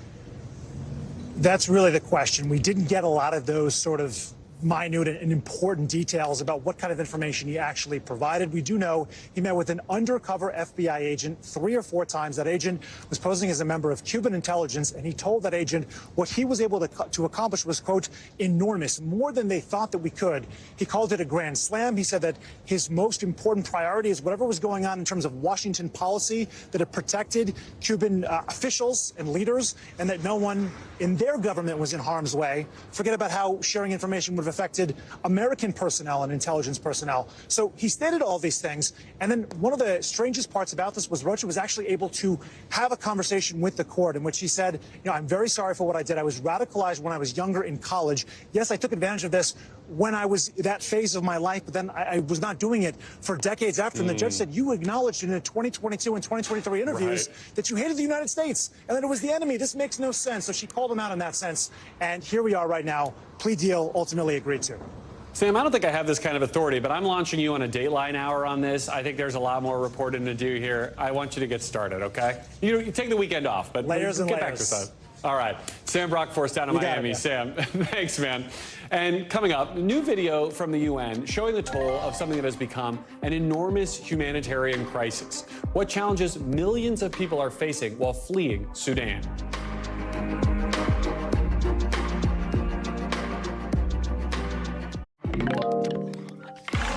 That's really the question. We didn't get a lot of those sort of minute and important details about what kind of information he actually provided. We do know he met with an undercover FBI agent 3 or 4 times. That agent was posing as a member of Cuban intelligence, and he told that agent what he was able to accomplish was, quote, enormous, more than they thought that we could. He called it a grand slam. He said that his most important priority is whatever was going on in terms of Washington policy, that it protected Cuban officials and leaders, and that no one in their government was in harm's way. Forget about how sharing information would have affected American personnel and intelligence personnel. So he stated all these things. And then one of the strangest parts about this was Rocha was actually able to have a conversation with the court in which he said, you know, I'm very sorry for what I did. I was radicalized when I was younger in college. Yes, I took advantage of this when I was that phase of my life, but then I was not doing it for decades after. And the judge said, you acknowledged in the 2022 and 2023 interviews that you hated the United States and that it was the enemy. This makes no sense. So she called him out in that sense. And here we are right now. Plea deal ultimately agreed to. Sam, I don't think I have this kind of authority, but I'm launching you on a Dateline hour on this. I think there's a lot more reporting to do here. I want you to get started, okay? You take the weekend off, but layers and get layers. Back to us. All right. Sam Brockforce down in Miami. Sam, thanks, man. And coming up, new video from the UN showing the toll of something that has become an enormous humanitarian crisis. What challenges millions of people are facing while fleeing Sudan.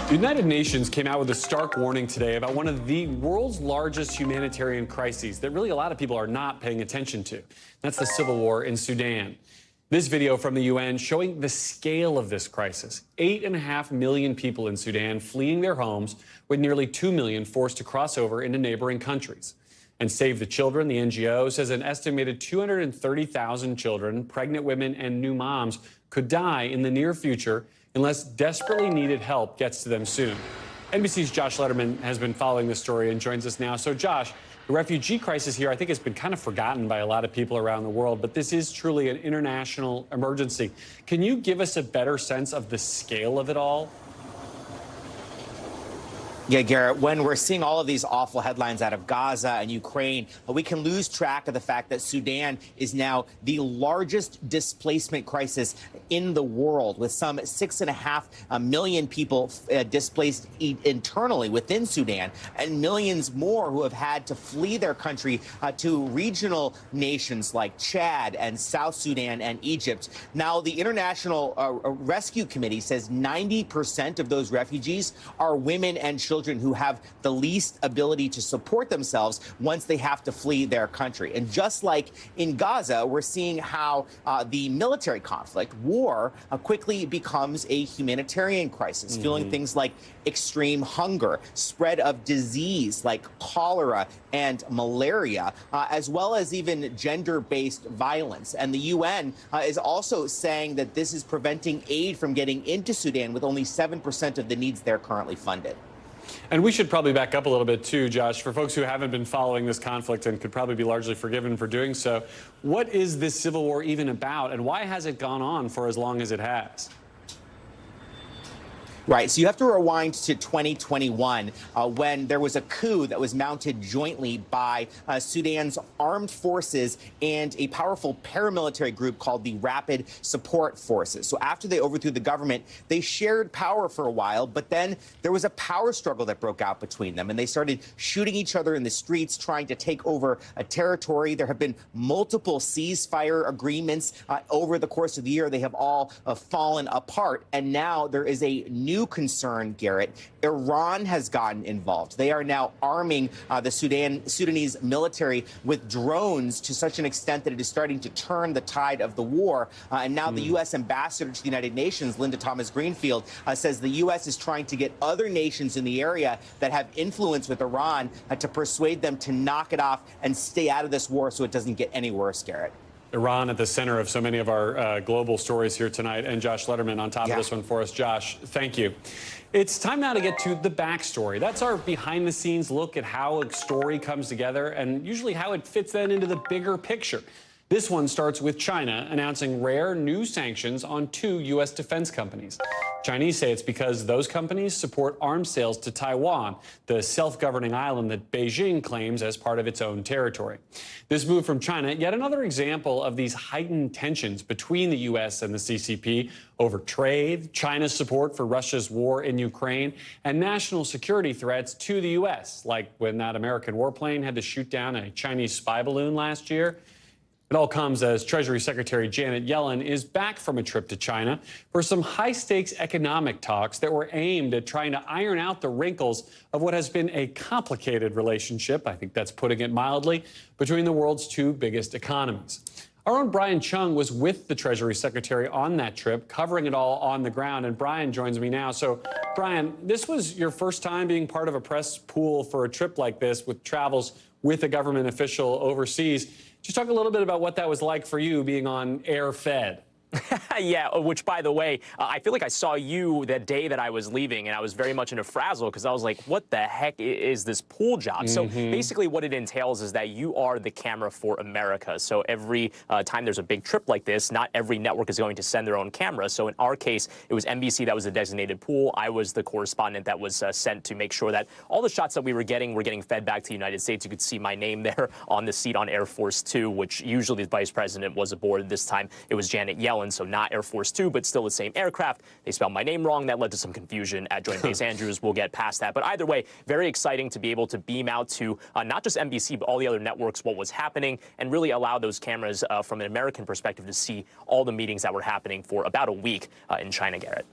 The United Nations came out with a stark warning today about one of the world's largest humanitarian crises that really a lot of people are not paying attention to. That's the civil war in Sudan. This video from the UN showing the scale of this crisis. 8.5 million people in Sudan fleeing their homes, with nearly 2 million forced to cross over into neighboring countries. And Save the Children, the NGO, says an estimated 230,000 children, pregnant women, and new moms could die in the near future unless desperately needed help gets to them soon. NBC's Josh Letterman has been following this story and joins us now. So, Josh, the refugee crisis here, I think, has been kind of forgotten by a lot of people around the world, but this is truly an international emergency. Can you give us a better sense of the scale of it all? Yeah, Garrett, when we're seeing all of these awful headlines out of Gaza and Ukraine, we can lose track of the fact that Sudan is now the largest displacement crisis in the world, with some 6.5 million people displaced internally within Sudan, and millions more who have had to flee their country to regional nations like Chad and South Sudan and Egypt. Now, the International Rescue Committee says 90% of those refugees are women and children children who have the least ability to support themselves once they have to flee their country. And just like in Gaza, we're seeing how the military conflict, war, quickly becomes a humanitarian crisis, fueling things like extreme hunger, spread of disease like cholera and malaria, as well as even gender-based violence. And the UN is also saying that this is preventing aid from getting into Sudan, with only 7% of the needs there currently funded. And we should probably back up a little bit too, Josh, for folks who haven't been following this conflict and could probably be largely forgiven for doing so. What is this civil war even about, and why has it gone on for as long as it has? Right. So you have to rewind to 2021 when there was a coup that was mounted jointly by Sudan's armed forces and a powerful paramilitary group called the Rapid Support Forces. So after they overthrew the government, they shared power for a while, but then there was a power struggle that broke out between them, and they started shooting each other in the streets, trying to take over a territory. There have been multiple ceasefire agreements over the course of the year. They have all fallen apart, and now there is a new concern, Garrett. Iran has gotten involved. They are now arming the Sudanese military with drones to such an extent that it is starting to turn the tide of the war. And now the U.S. ambassador to the United Nations, Linda Thomas-Greenfield, says the U.S. is trying to get other nations in the area that have influence with Iran to persuade them to knock it off and stay out of this war so it doesn't get any worse, Garrett. Iran at the center of so many of our global stories here tonight, and Josh Letterman on top of this one for us. Josh, thank you. It's time now to get to the backstory. That's our behind-the-scenes look at how a story comes together and usually how it fits then into the bigger picture. This one starts with China announcing rare new sanctions on 2 U.S. defense companies. Chinese say it's because those companies support arms sales to Taiwan, the self-governing island that Beijing claims as part of its own territory. This move from China, yet another example of these heightened tensions between the U.S. and the CCP over trade, China's support for Russia's war in Ukraine, and national security threats to the U.S., like when that American warplane had to shoot down a Chinese spy balloon last year. It all comes as Treasury Secretary Janet Yellen is back from a trip to China for some high-stakes economic talks that were aimed at trying to iron out the wrinkles of what has been a complicated relationship, I think that's putting it mildly, between the world's 2 biggest economies. Our own Brian Chung was with the Treasury Secretary on that trip, covering it all on the ground, and Brian joins me now. So, Brian, this was your first time being part of a press pool for a trip like this with travels with a government official overseas. Just talk a little bit about what that was like for you being on air fed. Yeah, which, by the way, I feel like I saw you that day that I was leaving, and I was very much in a frazzle because I was like, what the heck is this pool job? So basically what it entails is that you are the camera for America. So every time there's a big trip like this, not every network is going to send their own camera. So in our case, it was NBC that was the designated pool. I was the correspondent that was sent to make sure that all the shots that we were getting fed back to the United States. You could see my name there on the seat on Air Force 2, which usually the vice president was aboard. This time it was Janet Yellen. So not Air Force 2, but still the same aircraft. They spelled my name wrong. That led to some confusion at Joint Base Andrews. We'll get past that. But either way, very exciting to be able to beam out to not just NBC, but all the other networks what was happening and really allow those cameras from an American perspective to see all the meetings that were happening for about a week in China, Garrett.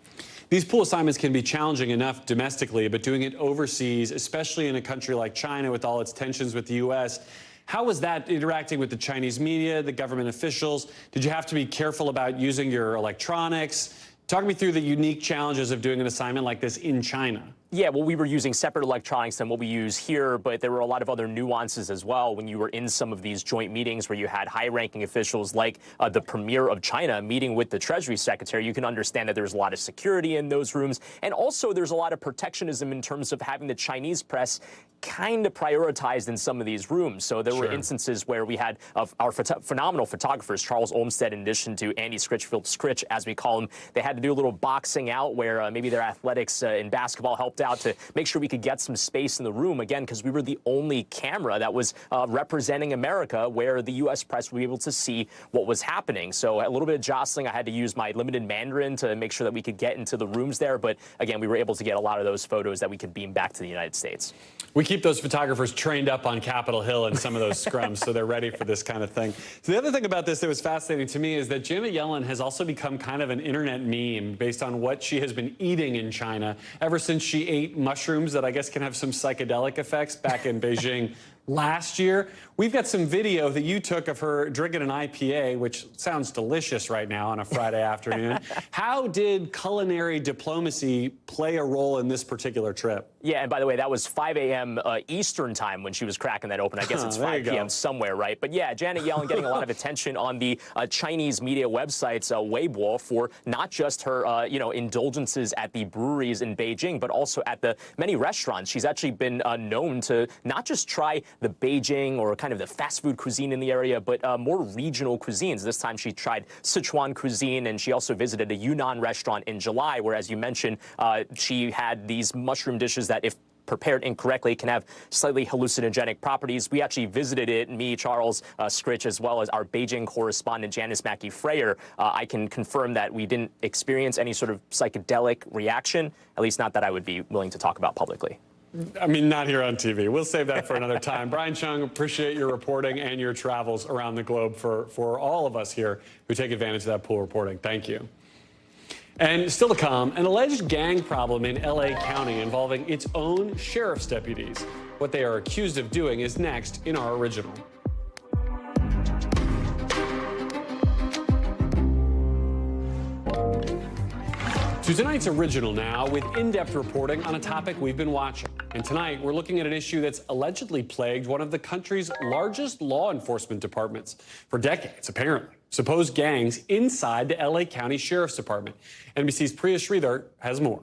These pool assignments can be challenging enough domestically, but doing it overseas, especially in a country like China with all its tensions with the U.S., how was that interacting with the Chinese media, the government officials? Did you have to be careful about using your electronics? Talk me through the unique challenges of doing an assignment like this in China. Yeah, well, we were using separate electronics than what we use here, but there were a lot of other nuances as well when you were in some of these joint meetings where you had high-ranking officials like the Premier of China meeting with the Treasury Secretary. You can understand that there's a lot of security in those rooms, and also there's a lot of protectionism in terms of having the Chinese press kind of prioritized in some of these rooms. So there were instances where we had our phenomenal photographers, Charles Olmsted, in addition to Andy Scritch, as we call him. They had to do a little boxing out where maybe their athletics in basketball helped out to make sure we could get some space in the room, again, because we were the only camera that was representing America where the U.S. press would be able to see what was happening. So a little bit of jostling. I had to use my limited Mandarin to make sure that we could get into the rooms there. But again, we were able to get a lot of those photos that we could beam back to the United States. We keep those photographers trained up on Capitol Hill in some of those scrums, so they're ready for this kind of thing. So the other thing about this that was fascinating to me is that Janet Yellen has also become kind of an internet meme based on what she has been eating in China ever since she she ate mushrooms that I guess can have some psychedelic effects back in Beijing last year. We've got some video that you took of her drinking an IPA, which sounds delicious right now on a Friday afternoon. How did culinary diplomacy play a role in this particular trip? Yeah, and by the way, that was 5 a.m. Eastern time when she was cracking that open. I guess it's 5 p.m. somewhere, right? But yeah, Janet Yellen getting a lot of attention on the Chinese media websites Weibo for not just her, indulgences at the breweries in Beijing, but also at the many restaurants. She's actually been known to not just try the Beijing or kind of the fast food cuisine in the area, but more regional cuisines. This time she tried Sichuan cuisine, and she also visited a Yunnan restaurant in July, where, as you mentioned, she had these mushroom dishes that, if prepared incorrectly, can have slightly hallucinogenic properties. We actually visited it, me, Charles Scritch, as well as our Beijing correspondent, Janice Mackey-Freyer. I can confirm that we didn't experience any sort of psychedelic reaction, at least not that I would be willing to talk about publicly. I mean, not here on TV. We'll save that for another time. Brian Chung, appreciate your reporting and your travels around the globe for all of us here who take advantage of that pool reporting. Thank you. And still to come, an alleged gang problem in L.A. County involving its own sheriff's deputies. What they are accused of doing is next in our original. To tonight's original now, with in-depth reporting on a topic we've been watching. And tonight, we're looking at an issue that's allegedly plagued one of the country's largest law enforcement departments for decades, apparently. Supposed gangs inside the LA County Sheriff's Department. NBC's Priya Sridhar has more.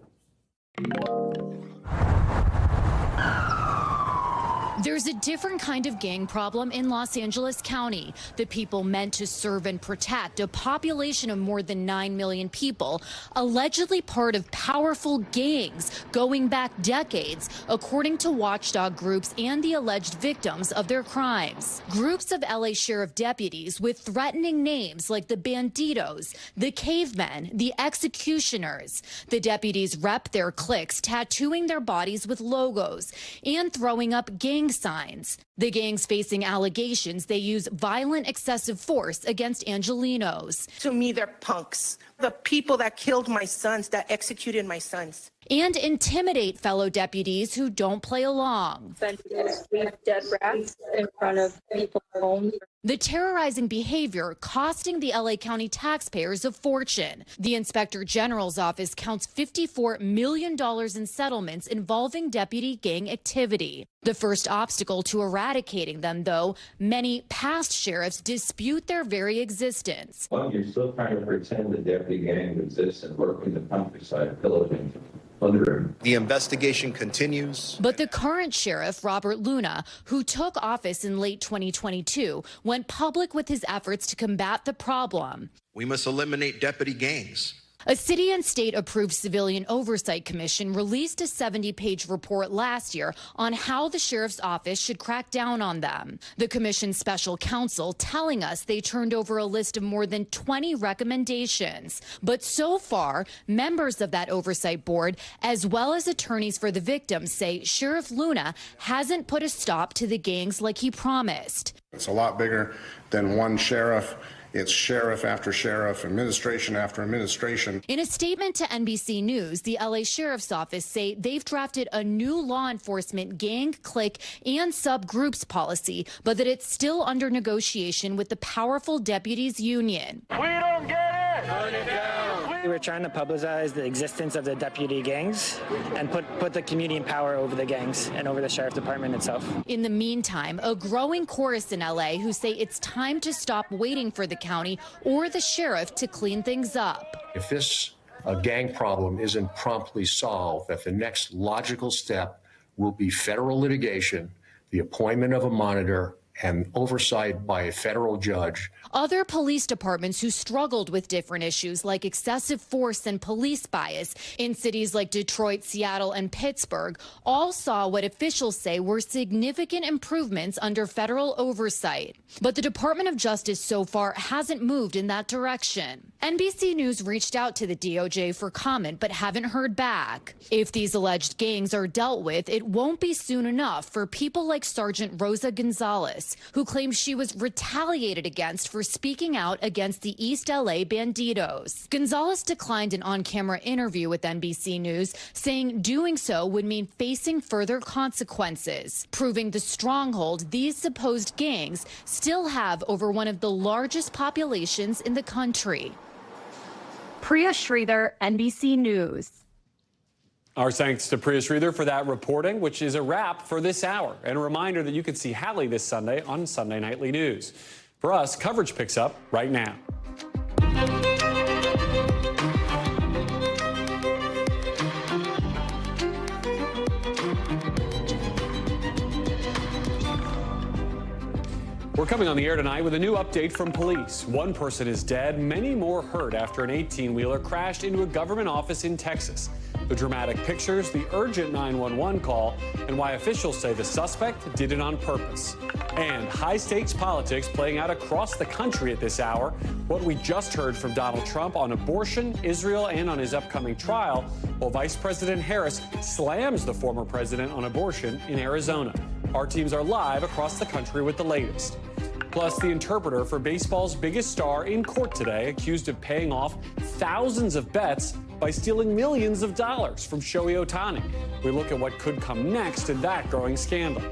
There's a different kind of gang problem in Los Angeles County. The people meant to serve and protect a population of more than 9 million people, allegedly part of powerful gangs going back decades, according to watchdog groups and the alleged victims of their crimes. Groups of LA sheriff deputies with threatening names like the Banditos, the Cavemen, the Executioners. The deputies rep their cliques, tattooing their bodies with logos and throwing up gang signs. The gangs facing allegations they use violent excessive force against Angelenos. To me, they're punks. The people that killed my sons, that executed my sons. And intimidate fellow deputies who don't play along. Leave dead rats in front of people's homes. The terrorizing behavior costing the LA County taxpayers a fortune. The Inspector General's office counts $54 million in settlements involving deputy gang activity. The first obstacle to eradicating them, though, many past sheriffs dispute their very existence. Well, you're still trying to pretend the deputy gang exists and work in the countryside, pillaging. The investigation continues. But the current sheriff, Robert Luna, who took office in late 2022, went public with his efforts to combat the problem. We must eliminate deputy gangs. A city and state approved civilian oversight commission released a 70-page report last year on how the sheriff's office should crack down on them. The commission's special counsel telling us they turned over a list of more than 20 recommendations. But so far, members of that oversight board, as well as attorneys for the victims, say Sheriff Luna hasn't put a stop to the gangs like he promised. It's a lot bigger than one sheriff. It's sheriff after sheriff, administration after administration. In a statement to NBC News, the LA Sheriff's Office say they've drafted a new law enforcement gang, clique, and subgroups policy, but that it's still under negotiation with the powerful deputies union. We don't get it! Burn it down! We were trying to publicize the existence of the deputy gangs and put the community in power over the gangs and over the sheriff's department itself. In the meantime, a growing chorus in LA who say it's time to stop waiting for the county or the sheriff to clean things up. If this gang problem isn't promptly solved, that the next logical step will be federal litigation, the appointment of a monitor, and oversight by a federal judge. Other police departments who struggled with different issues like excessive force and police bias in cities like Detroit, Seattle, and Pittsburgh all saw what officials say were significant improvements under federal oversight. But the Department of Justice so far hasn't moved in that direction. NBC News reached out to the DOJ for comment but haven't heard back. If these alleged gangs are dealt with, it won't be soon enough for people like Sergeant Rosa Gonzalez. actress who claims she was retaliated against for speaking out against the East LA Bandidos. Gonzalez declined an on-camera interview with NBC News, saying doing so would mean facing further consequences, proving the stronghold these supposed gangs still have over one of the largest populations in the country. Priya Sridhar, NBC News. Our thanks to Priya Sridhar for that reporting, which is a wrap for this hour. And a reminder that you can see Hallie this Sunday on Sunday Nightly News. For us, coverage picks up right now. We're coming on the air tonight with a new update from police. One person is dead, many more hurt after an 18-wheeler crashed into a government office in Texas. The dramatic pictures, the urgent 911 call, and why officials say the suspect did it on purpose. And high-stakes politics playing out across the country at this hour. What we just heard from Donald Trump on abortion, Israel, and on his upcoming trial, while Vice President Harris slams the former president on abortion in Arizona. Our teams are live across the country with the latest. Plus, the interpreter for baseball's biggest star in court today, accused of paying off thousands of bets by stealing millions of dollars from Shohei Ohtani. We look at what could come next in that growing scandal.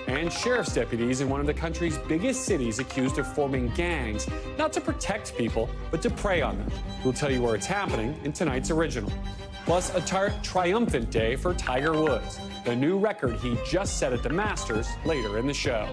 And sheriff's deputies in one of the country's biggest cities accused of forming gangs, not to protect people, but to prey on them. We'll tell you where it's happening in tonight's original. Plus, a triumphant day for Tiger Woods, the new record he just set at the Masters later in the show.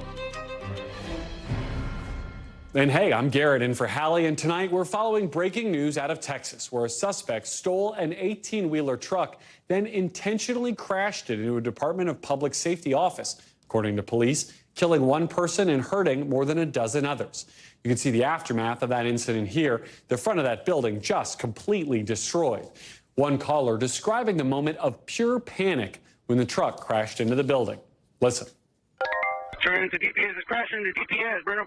And hey, I'm Garrett in for Hallie, and tonight we're following breaking news out of Texas, where a suspect stole an 18-wheeler truck, then intentionally crashed it into a Department of Public Safety office, according to police, killing one person and hurting more than a dozen others. You can see the aftermath of that incident here, the front of that building just completely destroyed. One caller describing the moment of pure panic when the truck crashed into the building. Listen. Turn into DPS, is crashing into DPS, bro.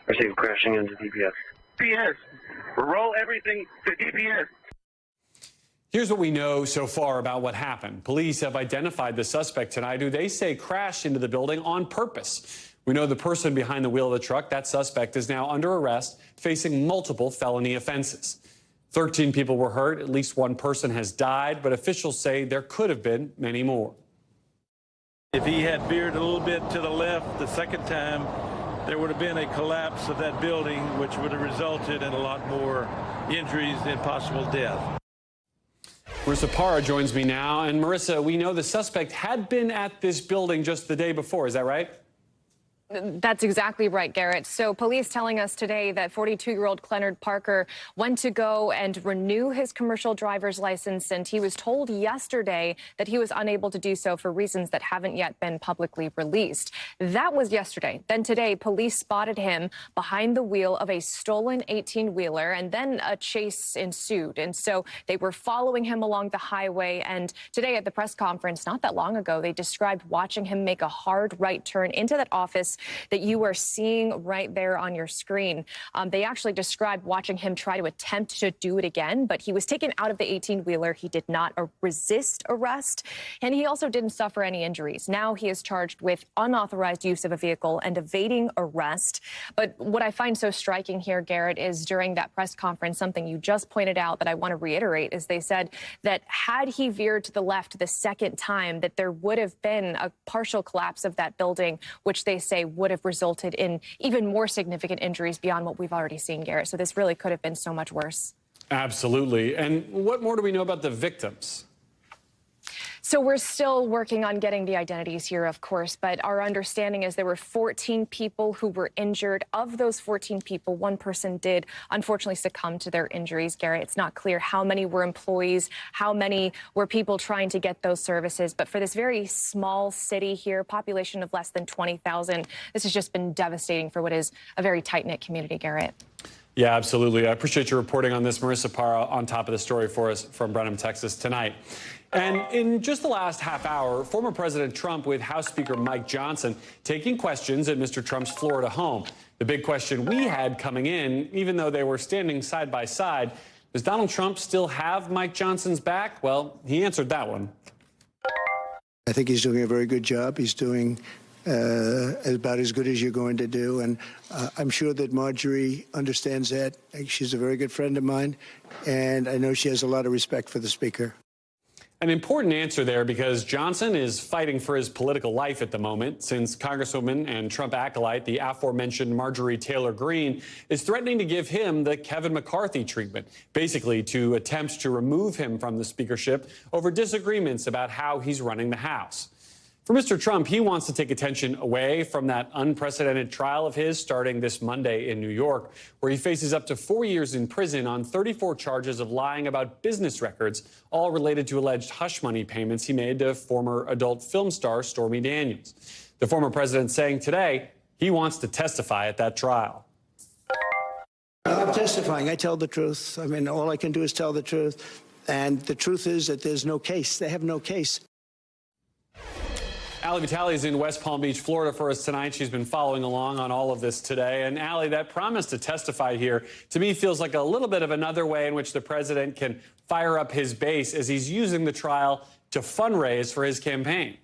I see crashing into DPS. DPS. Roll everything to DPS. Here's what we know so far about what happened. Police have identified the suspect tonight, who they say crashed into the building on purpose. We know the person behind the wheel of the truck, that suspect, is now under arrest, facing multiple felony offenses. 13 people were hurt. At least one person has died, but officials say there could have been many more. If he had veered a little bit to the left the second time, there would have been a collapse of that building, which would have resulted in a lot more injuries and possible death. Marissa Parra joins me now. And Marissa, we know the suspect had been at this building just the day before. Is that right? That's exactly right, Garrett. So police telling us today that 42-year-old Clenard Parker went to go and renew his commercial driver's license, and he was told yesterday that he was unable to do so for reasons that haven't yet been publicly released. That was yesterday. Then today, police spotted him behind the wheel of a stolen 18-wheeler, and then a chase ensued. And so they were following him along the highway, and today at the press conference, not that long ago, they described watching him make a hard right turn into that office that you are seeing right there on your screen. They actually described watching him try to attempt to do it again, but he was taken out of the 18-wheeler. He did not resist arrest, and he also didn't suffer any injuries. Now he is charged with unauthorized use of a vehicle and evading arrest. But what I find so striking here, Garrett, is during that press conference, something you just pointed out that I want to reiterate, is they said that had he veered to the left the second time, that there would have been a partial collapse of that building, which they say would have resulted in even more significant injuries beyond what we've already seen, Garrett. So this really could have been so much worse. Absolutely. And what more do we know about the victims? So we're still working on getting the identities here, of course, but our understanding is there were 14 people who were injured. Of those 14 people, one person did unfortunately succumb to their injuries, Garrett. It's not clear how many were employees, how many were people trying to get those services. But for this very small city here, population of less than 20,000, this has just been devastating for what is a very tight-knit community, Garrett. Yeah, absolutely. I appreciate your reporting on this. Marissa Parra on top of the story for us from Brenham, Texas tonight. And in just the last half hour, former President Trump with House Speaker Mike Johnson taking questions at Mr. Trump's Florida home. The big question we had coming in, even though they were standing side by side, does Donald Trump still have Mike Johnson's back? Well, he answered that one. I think he's doing a very good job. He's doing about as good as you're going to do. And I'm sure that Marjorie understands that. She's a very good friend of mine, and I know she has a lot of respect for the Speaker. An important answer there, because Johnson is fighting for his political life at the moment, since Congresswoman and Trump acolyte, the aforementioned Marjorie Taylor Greene, is threatening to give him the Kevin McCarthy treatment, basically to attempt to remove him from the speakership over disagreements about how he's running the House. For Mr. Trump, he wants to take attention away from that unprecedented trial of his starting this Monday in New York, where he faces up to 4 years in prison on 34 charges of lying about business records, all related to alleged hush money payments he made to former adult film star Stormy Daniels. The former president saying today he wants to testify at that trial. I'm testifying. I tell the truth. I mean, all I can do is tell the truth. And the truth is that there's no case. They have no case. Hallie Vitale is in West Palm Beach, Florida for us tonight. She's been following along on all of this today. And Hallie, that promise to testify here, to me, feels like a little bit of another way in which the president can fire up his base as he's using the trial to fundraise for his campaign.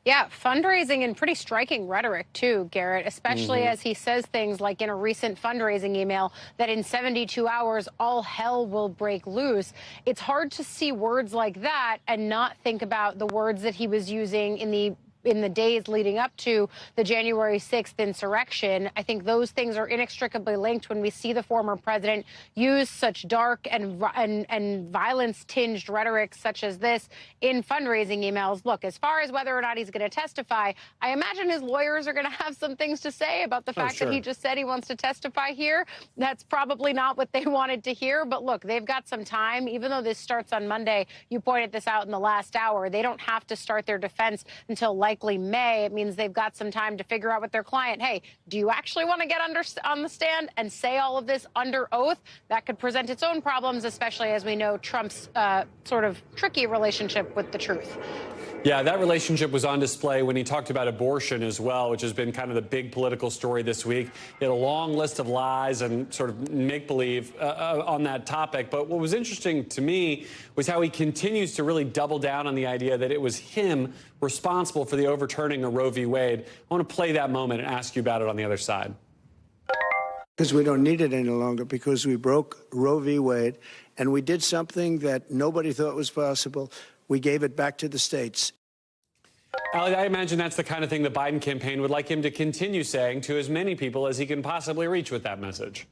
Yeah, fundraising and pretty striking rhetoric, too, Garrett, especially as he says things like in a recent fundraising email that in 72 hours, all hell will break loose. It's hard to see words like that and not think about the words that he was using in the days leading up to the January 6th insurrection. I think those things are inextricably linked when we see the former president use such dark and violence-tinged rhetoric such as this in fundraising emails. Look, as far as whether or not he's going to testify, I imagine his lawyers are going to have some things to say about the fact that he just said he wants to testify here. That's probably not what they wanted to hear. But look, they've got some time. Even though this starts on Monday, you pointed this out in the last hour, they don't have to start their defense until likely May. It means they've got some time to figure out with their client, hey, do you actually want to get on the stand and say all of this under oath? That could present its own problems, especially as we know Trump's sort of tricky relationship with the truth. Yeah, that relationship was on display when he talked about abortion as well, which has been kind of the big political story this week. He had a long list of lies and sort of make-believe on that topic. But what was interesting to me was how he continues to really double down on the idea that it was him responsible for the overturning of Roe v. Wade. I want to play that moment and ask you about it on the other side. Because we don't need it any longer, because we broke Roe v. Wade, and we did something that nobody thought was possible. We gave it back to the states. Hallie, I imagine that's the kind of thing the Biden campaign would like him to continue saying to as many people as he can possibly reach with that message.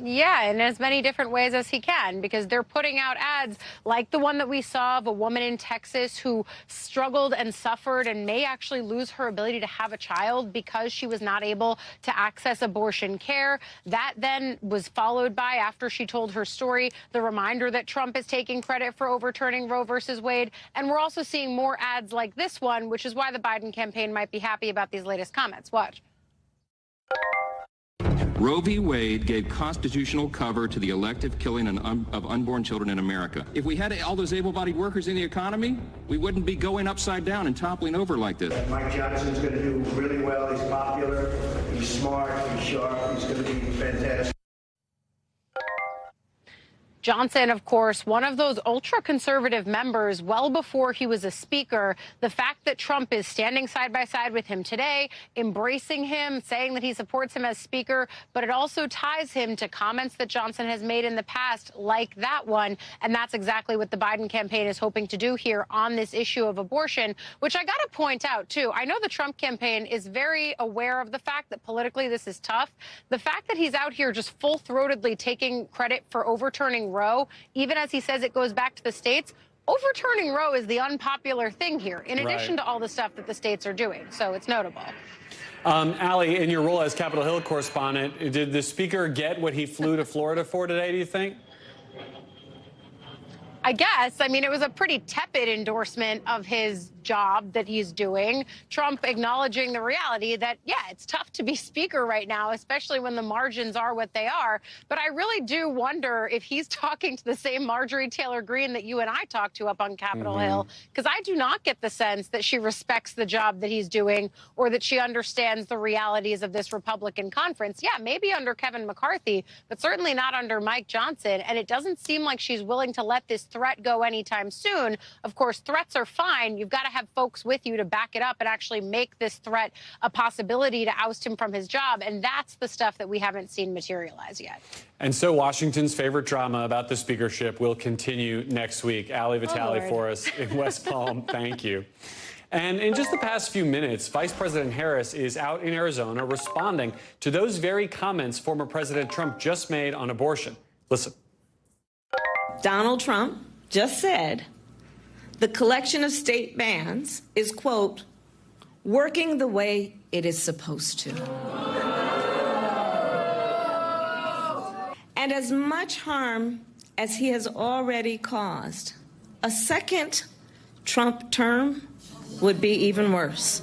Yeah, in as many different ways as he can, because they're putting out ads like the one that we saw of a woman in Texas who struggled and suffered and may actually lose her ability to have a child because she was not able to access abortion care. That then was followed by, after she told her story, the reminder that Trump is taking credit for overturning Roe versus Wade. And we're also seeing more ads like this one, which is why the Biden campaign might be happy about these latest comments. Watch. Roe v. Wade gave constitutional cover to the elective killing of unborn children in America. If we had all those able-bodied workers in the economy, we wouldn't be going upside down and toppling over like this. Mike Johnson's going to do really well. He's popular. He's smart. He's sharp. He's going to be fantastic. Johnson, of course, one of those ultra-conservative members well before he was a speaker. The fact that Trump is standing side by side with him today, embracing him, saying that he supports him as speaker, but it also ties him to comments that Johnson has made in the past, like that one. And that's exactly what the Biden campaign is hoping to do here on this issue of abortion, which I got to point out, too. I know the Trump campaign is very aware of the fact that politically this is tough. The fact that he's out here just full-throatedly taking credit for overturning Roe, even as he says it goes back to the states, overturning Roe is the unpopular thing here, in addition to all the stuff that the states are doing. So it's notable. Hallie, in your role as Capitol Hill correspondent, did the speaker get what he flew to Florida for today, do you think? I guess. I mean, it was a pretty tepid endorsement of his job that he's doing. Trump acknowledging the reality that, yeah, it's tough to be speaker right now, especially when the margins are what they are. But I really do wonder if he's talking to the same Marjorie Taylor Greene that you and I talked to up on Capitol Hill, because I do not get the sense that she respects the job that he's doing or that she understands the realities of this Republican conference. Yeah, maybe under Kevin McCarthy, but certainly not under Mike Johnson. And it doesn't seem like she's willing to let this threat go anytime soon. Of course, threats are fine. You've got to have have folks with you to back it up and actually make this threat a possibility to oust him from his job. And that's the stuff that we haven't seen materialize yet. And so Washington's favorite drama about the speakership will continue next week. Hallie Vitale for us in West Palm. Thank you. And in just the past few minutes, Vice President Harris is out in Arizona responding to those very comments former President Trump just made on abortion. Listen. Donald Trump just said the collection of state bans is, quote, working the way it is supposed to. And as much harm as he has already caused, a second Trump term would be even worse.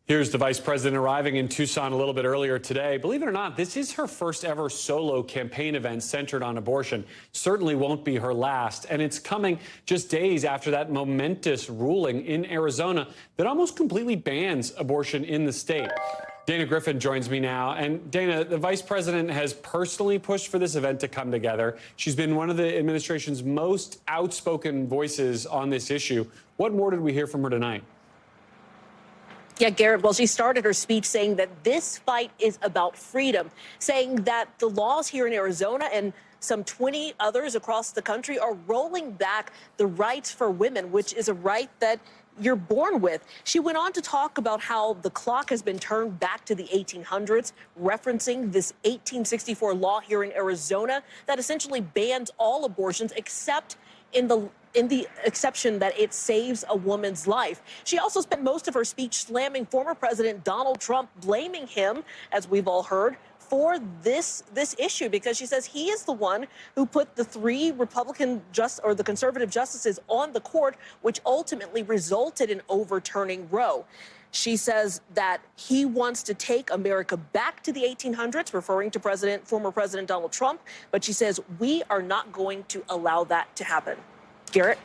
Here's the vice president arriving in Tucson a little bit earlier today. Believe it or not, this is her first ever solo campaign event centered on abortion. Certainly won't be her last. And it's coming just days after that momentous ruling in Arizona that almost completely bans abortion in the state. Dana Griffin joins me now. And Dana, the vice president has personally pushed for this event to come together. She's been one of the administration's most outspoken voices on this issue. What more did we hear from her tonight? Yeah, Garrett, well, she started her speech saying that this fight is about freedom, saying that the laws here in Arizona and some 20 others across the country are rolling back the rights for women, which is a right that you're born with. She went on to talk about how the clock has been turned back to the 1800s, referencing this 1864 law here in Arizona that essentially bans all abortions except in the exception that it saves a woman's life. She also spent most of her speech slamming former President Donald Trump, blaming him, as we've all heard, for this issue, because she says he is the one who put the 3 the conservative justices on the court, which ultimately resulted in overturning Roe. She says that he wants to take America back to the 1800s, referring to former President Donald Trump. But she says we are not going to allow that to happen. Garrett?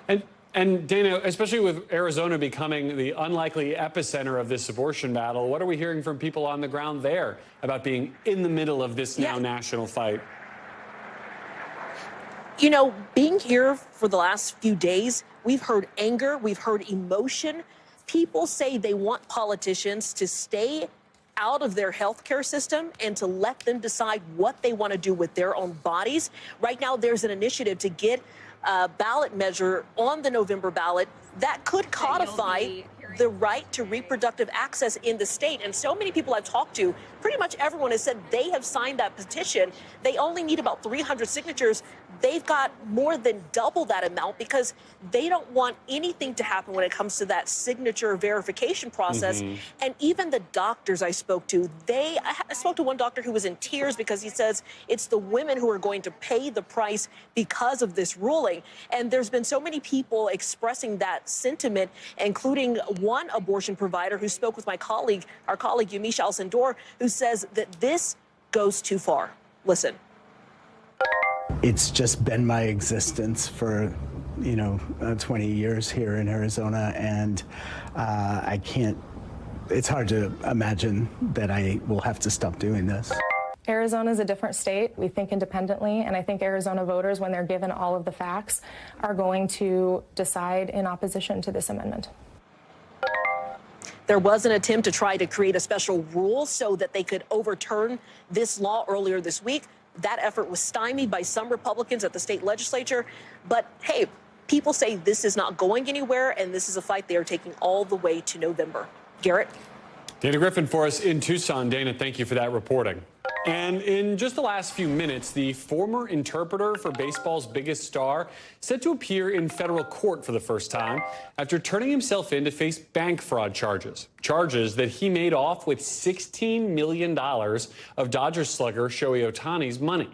And Dana, especially with Arizona becoming the unlikely epicenter of this abortion battle, what are we hearing from people on the ground there about being in the middle of this now national fight? You know, being here for the last few days, we've heard anger, we've heard emotion. People say they want politicians to stay out of their healthcare system and to let them decide what they want to do with their own bodies. Right now, there's an initiative to get a ballot measure on the November ballot that could codify the right to reproductive access in the state. And so many people I've talked to, pretty much everyone has said they have signed that petition. They only need about 300 signatures. They've got more than double that amount because they don't want anything to happen when it comes to that signature verification process. And even the doctors I spoke to, I spoke to one doctor who was in tears because he says it's the women who are going to pay the price because of this ruling. And there's been so many people expressing that sentiment, including one abortion provider who spoke with our colleague Yumish Al-Sandor, who says that this goes too far. Listen. It's just been my existence for, 20 years here in Arizona, and I can't, it's hard to imagine that I will have to stop doing this. Arizona is a different state. We think independently, and I think Arizona voters, when they're given all of the facts, are going to decide in opposition to this amendment. There was an attempt to try to create a special rule so that they could overturn this law earlier this week. That effort was stymied by some Republicans at the state legislature. But hey, people say this is not going anywhere, and this is a fight they are taking all the way to November. Garrett? Dana Griffin for us in Tucson. Dana, thank you for that reporting. And in just the last few minutes, the former interpreter for baseball's biggest star set to appear in federal court for the first time after turning himself in to face bank fraud charges. Charges that he made off with $16 million of Dodgers slugger Shohei Ohtani's money.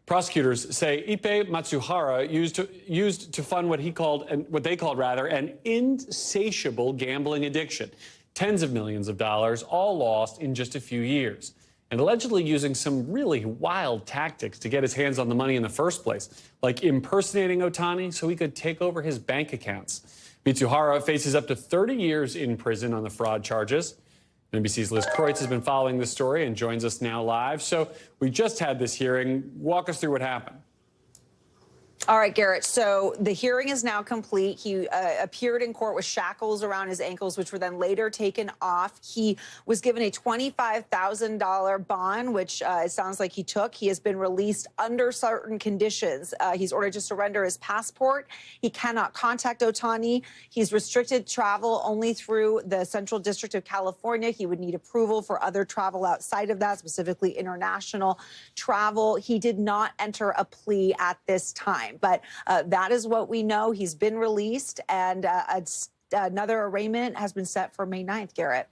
Prosecutors say Ippei Matsuhara used to fund what they called an insatiable gambling addiction. Tens of millions of dollars, all lost in just a few years. And allegedly using some really wild tactics to get his hands on the money in the first place, like impersonating Ohtani so he could take over his bank accounts. Mitsuhara faces up to 30 years in prison on the fraud charges. NBC's Liz Kreutz has been following this story and joins us now live. So we just had this hearing. Walk us through what happened. All right, Garrett. So the hearing is now complete. He appeared in court with shackles around his ankles, which were then later taken off. He was given a $25,000 bond, which it sounds like he took. He has been released under certain conditions. He's ordered to surrender his passport. He cannot contact Ohtani. He's restricted travel only through the Central District of California. He would need approval for other travel outside of that, specifically international travel. He did not enter a plea at this time. But that is what we know. He's been released, and another arraignment has been set for May 9th, Garrett.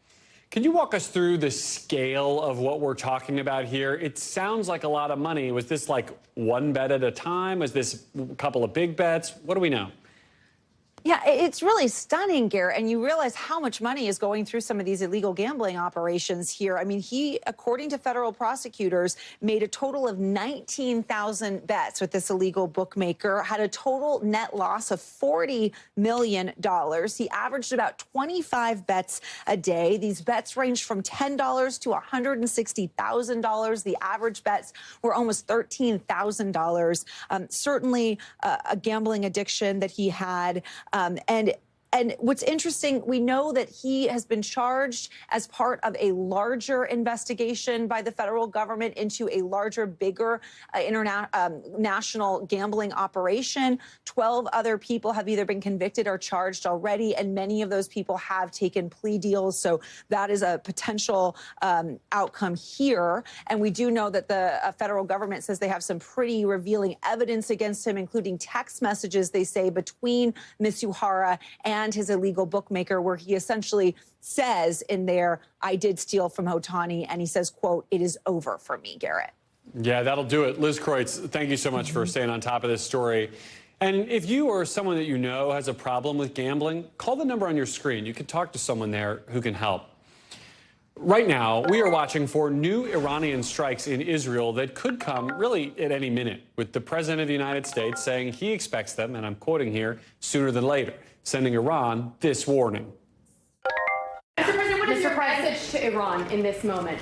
Can you walk us through the scale of what we're talking about here? It sounds like a lot of money. Was this like one bet at a time? Was this a couple of big bets? What do we know? Yeah, it's really stunning, Garrett, and you realize how much money is going through some of these illegal gambling operations here. I mean, he, according to federal prosecutors, made a total of 19,000 bets with this illegal bookmaker, had a total net loss of $40 million. He averaged about 25 bets a day. These bets ranged from $10 to $160,000. The average bets were almost $13,000. Certainly a gambling addiction that he had. And what's interesting, we know that he has been charged as part of a larger investigation by the federal government into a larger, bigger national gambling operation. 12 other people have either been convicted or charged already, and many of those people have taken plea deals. So that is a potential outcome here. And we do know that the federal government says they have some pretty revealing evidence against him, including text messages, they say, between Ms. Uhara and his illegal bookmaker, where he essentially says in there, I did steal from Ohtani, and he says, quote, it is over for me, Garrett. Yeah, that'll do it. Liz Kreutz, thank you so much for staying on top of this story. And if you or someone that you know has a problem with gambling, call the number on your screen. You can talk to someone there who can help. Right now, we are watching for new Iranian strikes in Israel that could come really at any minute, with the president of the United States saying he expects them, and I'm quoting here, sooner than later, sending Iran this warning. Mr. President, what is your message to Iran in this moment?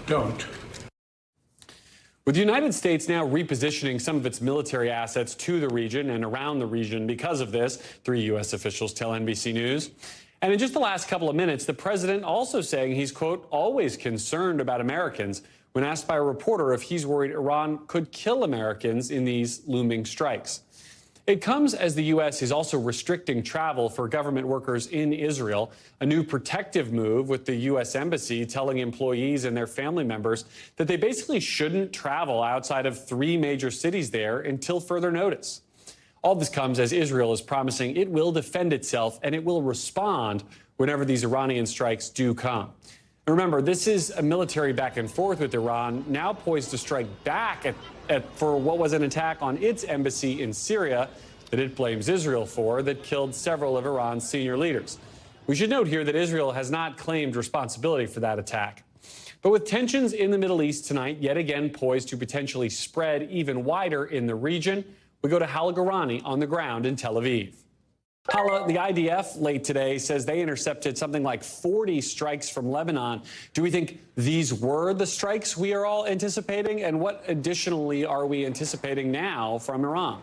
Don't. With the United States now repositioning some of its military assets to the region and around the region because of this, 3 U.S. officials tell NBC News. And in just the last couple of minutes, the president also saying he's, quote, always concerned about Americans when asked by a reporter if he's worried Iran could kill Americans in these looming strikes. It comes as the U.S. is also restricting travel for government workers in Israel, a new protective move with the U.S. Embassy telling employees and their family members that they basically shouldn't travel outside of 3 major cities there until further notice. All this comes as Israel is promising it will defend itself and it will respond whenever these Iranian strikes do come. And remember, this is a military back and forth with Iran, now poised to strike back for what was an attack on its embassy in Syria that it blames Israel for, that killed several of Iran's senior leaders. We should note here that Israel has not claimed responsibility for that attack. But with tensions in the Middle East tonight yet again poised to potentially spread even wider in the region, we go to Hallie on the ground in Tel Aviv. Hala, the IDF late today says they intercepted something like 40 strikes from Lebanon. Do we think these were the strikes we are all anticipating? And what additionally are we anticipating now from Iran?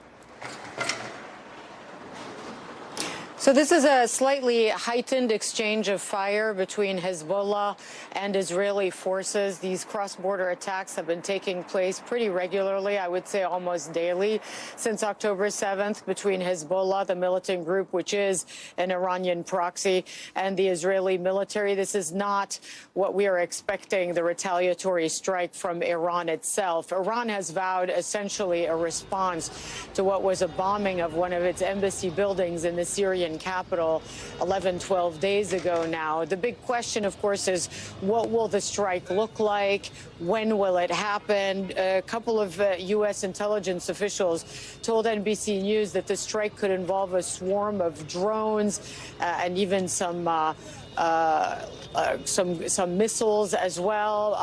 So this is a slightly heightened exchange of fire between Hezbollah and Israeli forces. These cross-border attacks have been taking place pretty regularly, I would say almost daily, since October 7th between Hezbollah, the militant group, which is an Iranian proxy, and the Israeli military. This is not what we are expecting, the retaliatory strike from Iran itself. Iran has vowed essentially a response to what was a bombing of one of its embassy buildings in the Syrian capital 12 days ago now. The big question, of course, is what will the strike look like? When will it happen? A couple of U.S. intelligence officials told NBC News that the strike could involve a swarm of drones and even some some missiles as well.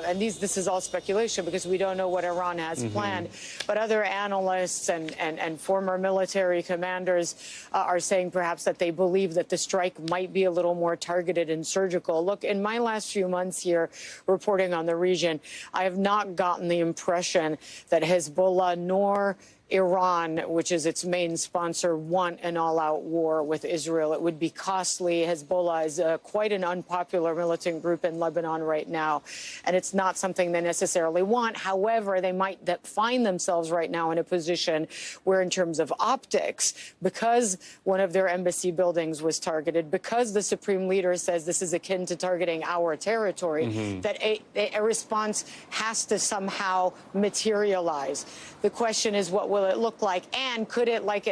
And this is all speculation because we don't know what Iran has planned. But other analysts and former military commanders are saying perhaps that they believe that the strike might be a little more targeted and surgical. Look, in my last few months here reporting on the region, I have not gotten the impression that Hezbollah nor Iran, which is its main sponsor, want an all-out war with Israel. It would be costly. Hezbollah is quite an unpopular militant group in Lebanon right now, and it's not something they necessarily want. However, they might find themselves right now in a position where, in terms of optics, because one of their embassy buildings was targeted, because the supreme leader says this is akin to targeting our territory, that a response has to somehow materialize. The question is, what will it look like, and could it, like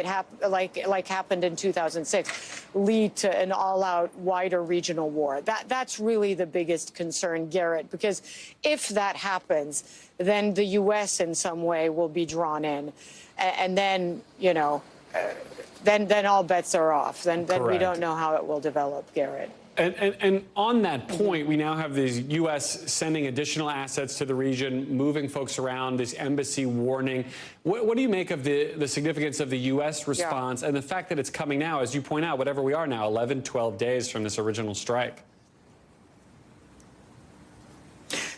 happened in 2006, lead to an all-out, wider regional war? That's really the biggest concern, Garrett, because if that happens, then the U.S. in some way will be drawn in, and then then all bets are off. Then we don't know how it will develop, Garrett. And on that point, we now have the U.S. sending additional assets to the region, moving folks around, this embassy warning. What do you make of the significance of the U.S. response and the fact that it's coming now, as you point out, whatever we are now, 11, 12 days from this original strike?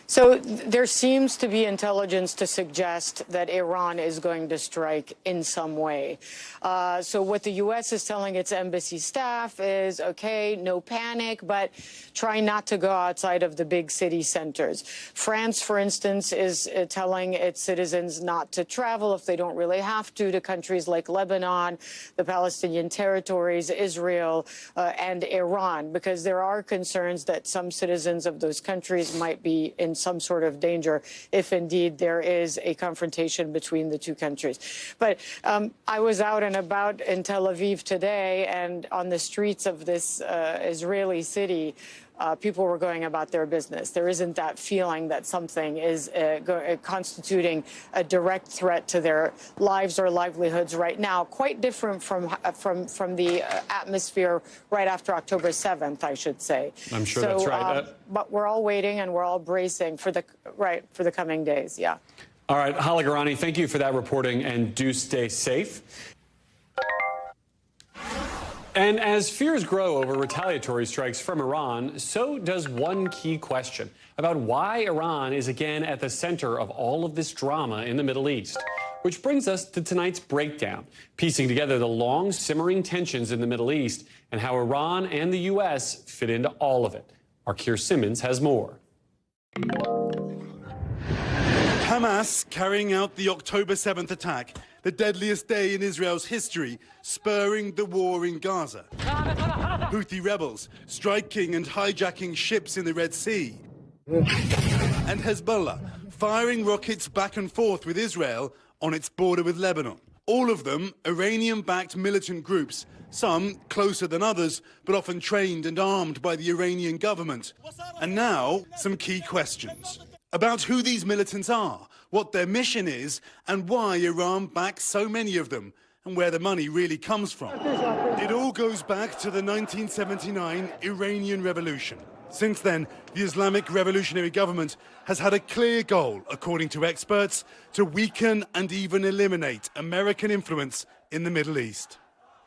So there seems to be intelligence to suggest that Iran is going to strike in some way. So what the U.S. is telling its embassy staff is, okay, no panic, but try not to go outside of the big city centers. France, for instance, is telling its citizens not to travel if they don't really have to countries like Lebanon, the Palestinian territories, Israel, and Iran, because there are concerns that some citizens of those countries might be in some sort of danger if indeed there is a confrontation between the two countries. But I was out and about in Tel Aviv today, and on the streets of this Israeli city, people were going about their business. There isn't that feeling that something is constituting a direct threat to their lives or livelihoods right now. Quite different from the atmosphere right after October 7th, I should say. I'm sure that's right. But we're all waiting and we're all bracing for the coming days. Yeah. All right, Hallie, thank you for that reporting, and do stay safe. And as fears grow over retaliatory strikes from Iran, so does one key question about why Iran is again at the center of all of this drama in the Middle East. Which brings us to tonight's breakdown, piecing together the long simmering tensions in the Middle East and how Iran and the U.S. fit into all of it. Our Keir Simmons has more. Hamas carrying out the October 7th attack, the deadliest day in Israel's history, spurring the war in Gaza. Houthi rebels striking and hijacking ships in the Red Sea. And Hezbollah firing rockets back and forth with Israel on its border with Lebanon. All of them Iranian-backed militant groups, some closer than others, but often trained and armed by the Iranian government. And now, some key questions about who these militants are, what their mission is, and why Iran backs so many of them, and where the money really comes from. It all goes back to the 1979 Iranian Revolution. Since then, the Islamic Revolutionary Government has had a clear goal, according to experts, to weaken and even eliminate American influence in the Middle East.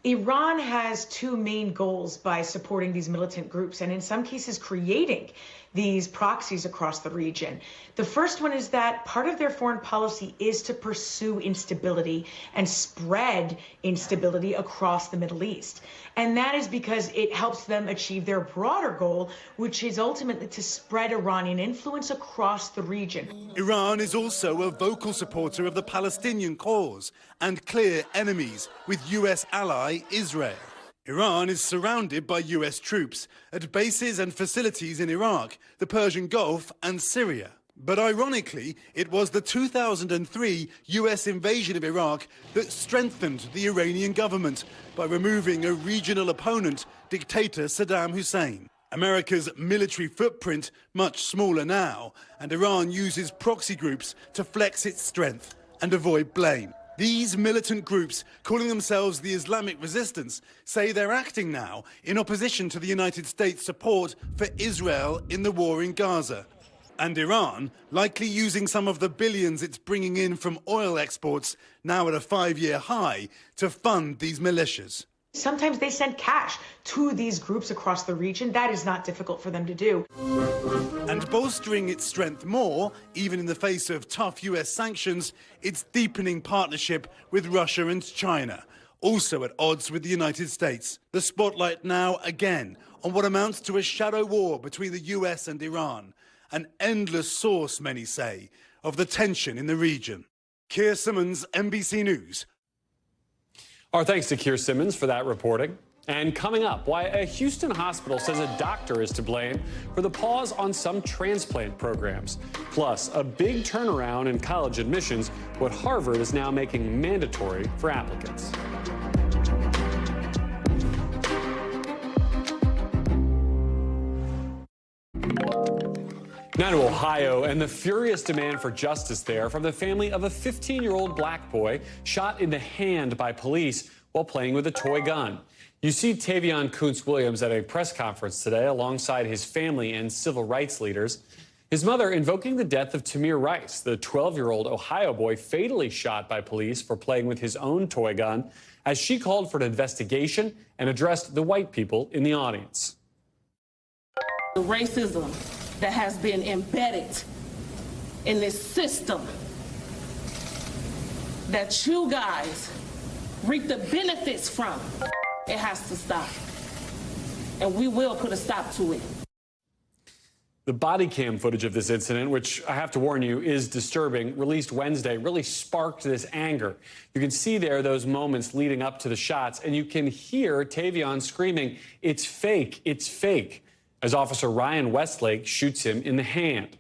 Iran has two main goals by supporting these militant groups and in some cases creating these proxies across the region. The first one is that part of their foreign policy is to pursue instability and spread instability across the Middle East. And that is because it helps them achieve their broader goal, which is ultimately to spread Iranian influence across the region. Iran is also a vocal supporter of the Palestinian cause and clear enemies with U.S. ally Israel. Iran is surrounded by U.S. troops at bases and facilities in Iraq, the Persian Gulf and Syria. But ironically, it was the 2003 U.S. invasion of Iraq that strengthened the Iranian government by removing a regional opponent, dictator Saddam Hussein. America's military footprint much smaller now, and Iran uses proxy groups to flex its strength and avoid blame. These militant groups, calling themselves the Islamic Resistance, say they're acting now in opposition to the United States' support for Israel in the war in Gaza. And Iran, likely using some of the billions it's bringing in from oil exports, now at a 5-year high, to fund these militias. Sometimes they send cash to these groups across the region. That is not difficult for them to do. And bolstering its strength more, even in the face of tough US sanctions, its deepening partnership with Russia and China, also at odds with the United States. The spotlight now again on what amounts to a shadow war between the US and Iran, an endless source, many say, of the tension in the region. Keir Simmons, NBC News. Our thanks to Keir Simmons for that reporting. And coming up, why a Houston hospital says a doctor is to blame for the pause on some transplant programs. Plus, a big turnaround in college admissions, what Harvard is now making mandatory for applicants. Now to Ohio, and the furious demand for justice there from the family of a 15-year-old black boy shot in the hand by police while playing with a toy gun. You see Tavion Kuntz-Williams at a press conference today alongside his family and civil rights leaders. His mother invoking the death of Tamir Rice, the 12-year-old Ohio boy fatally shot by police for playing with his own toy gun, as she called for an investigation and addressed the white people in the audience. The racism that has been embedded in this system that you guys reap the benefits from, it has to stop. And we will put a stop to it. The body cam footage of this incident, which I have to warn you is disturbing, released Wednesday, really sparked this anger. You can see there those moments leading up to the shots, and you can hear Tavion screaming, "It's fake, it's fake," as Officer Ryan Westlake shoots him in the hand.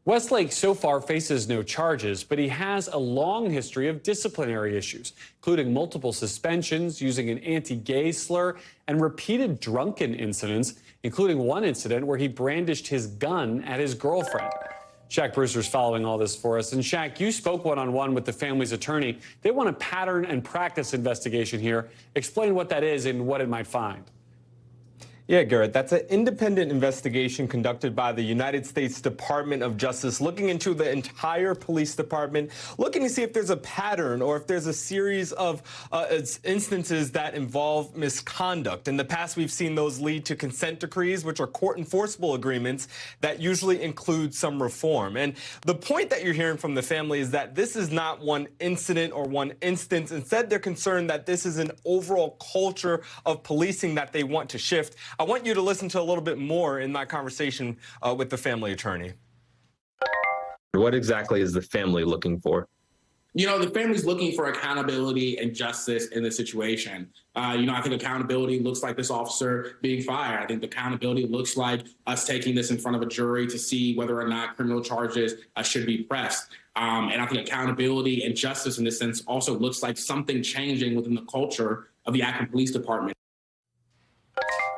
Westlake so far faces no charges, but he has a long history of disciplinary issues, including multiple suspensions, using an anti-gay slur, and repeated drunken incidents, including one incident where he brandished his gun at his girlfriend. Shaq Brewster's following all this for us. And Shaq, you spoke one-on-one with the family's attorney. They want a pattern and practice investigation here. Explain what that is and what it might find. Yeah, Garrett, that's an independent investigation conducted by the United States Department of Justice, looking into the entire police department, looking to see if there's a pattern or if there's a series of instances that involve misconduct. In the past, we've seen those lead to consent decrees, which are court enforceable agreements that usually include some reform. And the point that you're hearing from the family is that this is not one incident or one instance. Instead, they're concerned that this is an overall culture of policing that they want to shift. I want you to listen to a little bit more in my conversation with the family attorney. What exactly is the family looking for? You know, the family's looking for accountability and justice in the situation. I think accountability looks like this officer being fired. I think accountability looks like us taking this in front of a jury to see whether or not criminal charges should be pressed. And I think accountability and justice in this sense also looks like something changing within the culture of the Akron Police Department.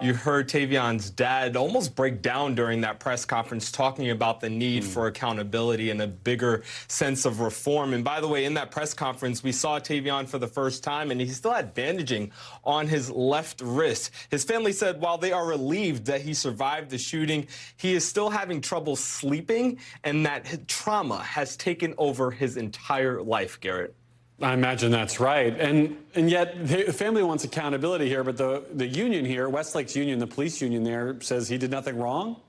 You heard Tavion's dad almost break down during that press conference, talking about the need for accountability and a bigger sense of reform. And by the way, in that press conference, we saw Tavion for the first time, and he still had bandaging on his left wrist. His family said while they are relieved that he survived the shooting, he is still having trouble sleeping, and that trauma has taken over his entire life, Garrett. I imagine that's right. And yet the family wants accountability here, but the union here, Westlake's union, the police union there, says he did nothing wrong?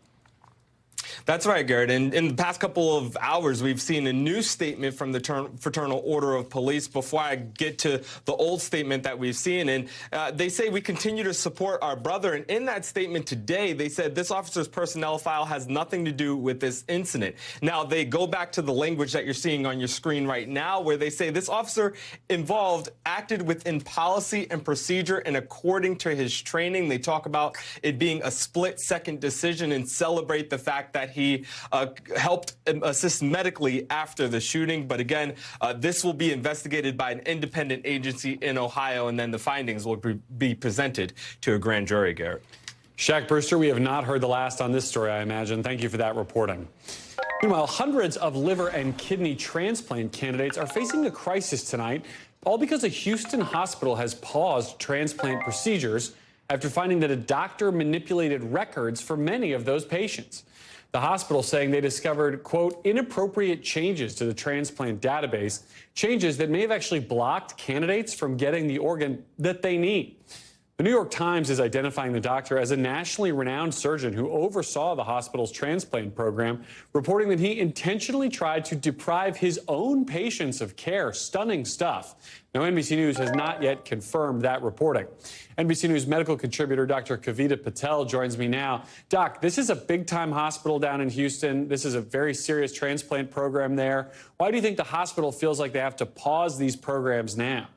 That's right, Garrett. And in the past couple of hours, we've seen a new statement from the Fraternal Order of Police. Before I get to the old statement that we've seen, and they say we continue to support our brother. And in that statement today, they said this officer's personnel file has nothing to do with this incident. Now, they go back to the language that you're seeing on your screen right now, where they say this officer involved acted within policy and procedure and according to his training. They talk about it being a split-second decision and celebrate the fact that he helped assist medically after the shooting. But again, this will be investigated by an independent agency in Ohio, and then the findings will be presented to a grand jury, Garrett. Shaq Brewster, we have not heard the last on this story, I imagine. Thank you for that reporting. Meanwhile, hundreds of liver and kidney transplant candidates are facing a crisis tonight, all because a Houston hospital has paused transplant procedures after finding that a doctor manipulated records for many of those patients. The hospital saying they discovered, quote, inappropriate changes to the transplant database, changes that may have actually blocked candidates from getting the organ that they need. The New York Times is identifying the doctor as a nationally renowned surgeon who oversaw the hospital's transplant program, reporting that he intentionally tried to deprive his own patients of care. Stunning stuff. Now, NBC News has not yet confirmed that reporting. NBC News medical contributor Dr. Kavita Patel joins me now. Doc, this is a big-time hospital down in Houston. This is a very serious transplant program there. Why do you think the hospital feels like they have to pause these programs now?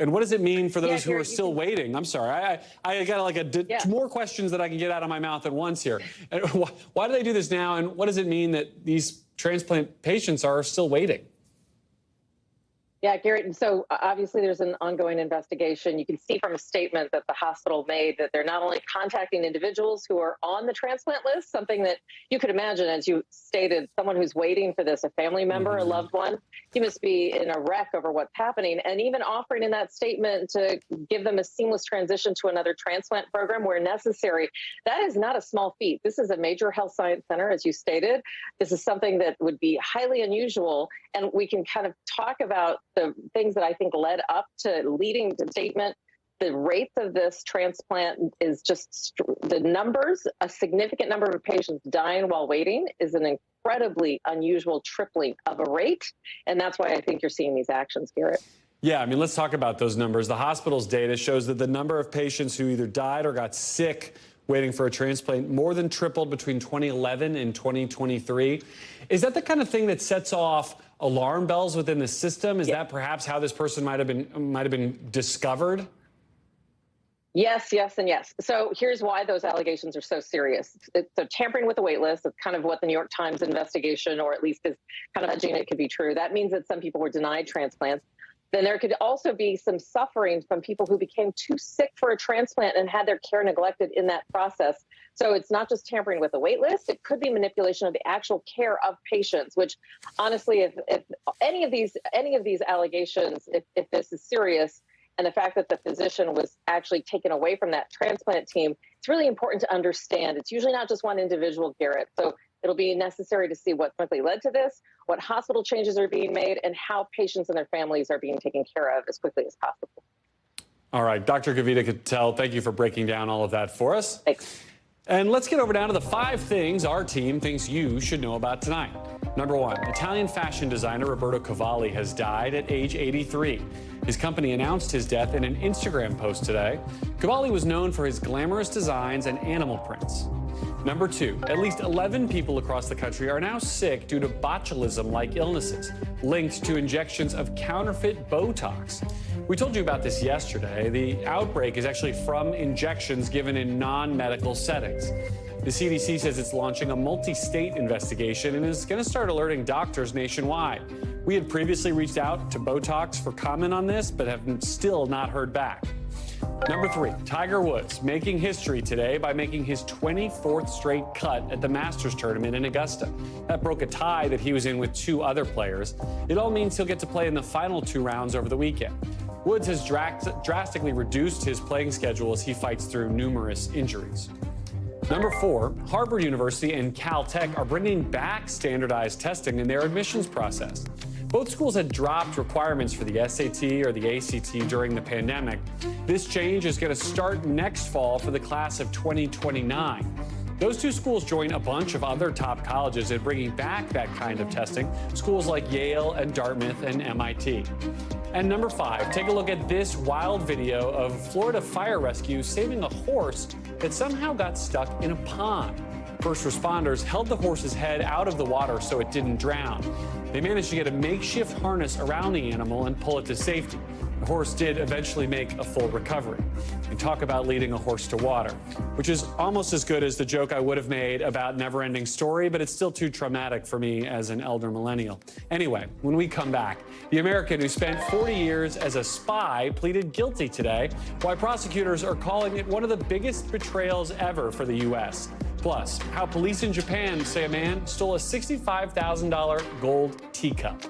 And what does it mean for those who are still waiting? I'm sorry, I got like more questions that I can get out of my mouth at once here. Why do they do this now? And what does it mean that these transplant patients are still waiting? Yeah, Garrett, and so obviously there's an ongoing investigation. You can see from a statement that the hospital made that they're not only contacting individuals who are on the transplant list, something that you could imagine, as you stated, someone who's waiting for this, a family member, a loved one, he must be in a wreck over what's happening, and even offering in that statement to give them a seamless transition to another transplant program where necessary. That is not a small feat. This is a major health science center, as you stated. This is something that would be highly unusual, and we can kind of talk about the things that I think led up to leading the statement. The rates of this transplant is just the numbers, a significant number of patients dying while waiting is an incredibly unusual tripling of a rate. And that's why I think you're seeing these actions, Garrett. Yeah, I mean, let's talk about those numbers. The hospital's data shows that the number of patients who either died or got sick waiting for a transplant more than tripled between 2011 and 2023. Is that the kind of thing that sets off alarm bells within the system? Is that perhaps how this person might have been discovered? Yes, yes, and yes. So here's why those allegations are so serious. So tampering with the wait list is kind of what the New York Times investigation, or at least is kind of nudging it could be true. That means that some people were denied transplants. Then there could also be some suffering from people who became too sick for a transplant and had their care neglected in that process. So it's not just tampering with the wait list. It could be manipulation of the actual care of patients, which honestly, if any of these allegations, if this is serious, and the fact that the physician was actually taken away from that transplant team, it's really important to understand. It's usually not just one individual, Garrett. So it'll be necessary to see what likely led to this, what hospital changes are being made, and how patients and their families are being taken care of as quickly as possible. All right, Dr. Kavita Patel, thank you for breaking down all of that for us. Thanks. And let's get over down to the 5 things our team thinks you should know about tonight. Number 1, Italian fashion designer Roberto Cavalli has died at age 83. His company announced his death in an Instagram post today. Cavalli was known for his glamorous designs and animal prints. Number 2, at least 11 people across the country are now sick due to botulism-like illnesses linked to injections of counterfeit Botox. We told you about this yesterday. The outbreak is actually from injections given in non-medical settings. The CDC says it's launching a multi-state investigation and is going to start alerting doctors nationwide. We had previously reached out to Botox for comment on this, but have still not heard back. Number 3, Tiger Woods making history today by making his 24th straight cut at the Masters tournament in Augusta. That broke a tie that he was in with 2 other players. It all means he'll get to play in the final 2 rounds over the weekend. Woods has drastically reduced his playing schedule as he fights through numerous injuries. Number 4, Harvard University and Caltech are bringing back standardized testing in their admissions process. Both schools had dropped requirements for the SAT or the ACT during the pandemic. This change is going to start next fall for the class of 2029. Those 2 schools join a bunch of other top colleges in bringing back that kind of testing, schools like Yale and Dartmouth and MIT. And number 5, take a look at this wild video of Florida fire rescue saving a horse that somehow got stuck in a pond. First responders held the horse's head out of the water so it didn't drown. They managed to get a makeshift harness around the animal and pull it to safety. The horse did eventually make a full recovery. And talk about leading a horse to water, which is almost as good as the joke I would have made about Never-Ending Story, but it's still too traumatic for me as an elder millennial. Anyway, when we come back, the American who spent 40 years as a spy pleaded guilty today, why prosecutors are calling it one of the biggest betrayals ever for the U.S. Plus, how police in Japan say a man stole a $65,000 gold teacup.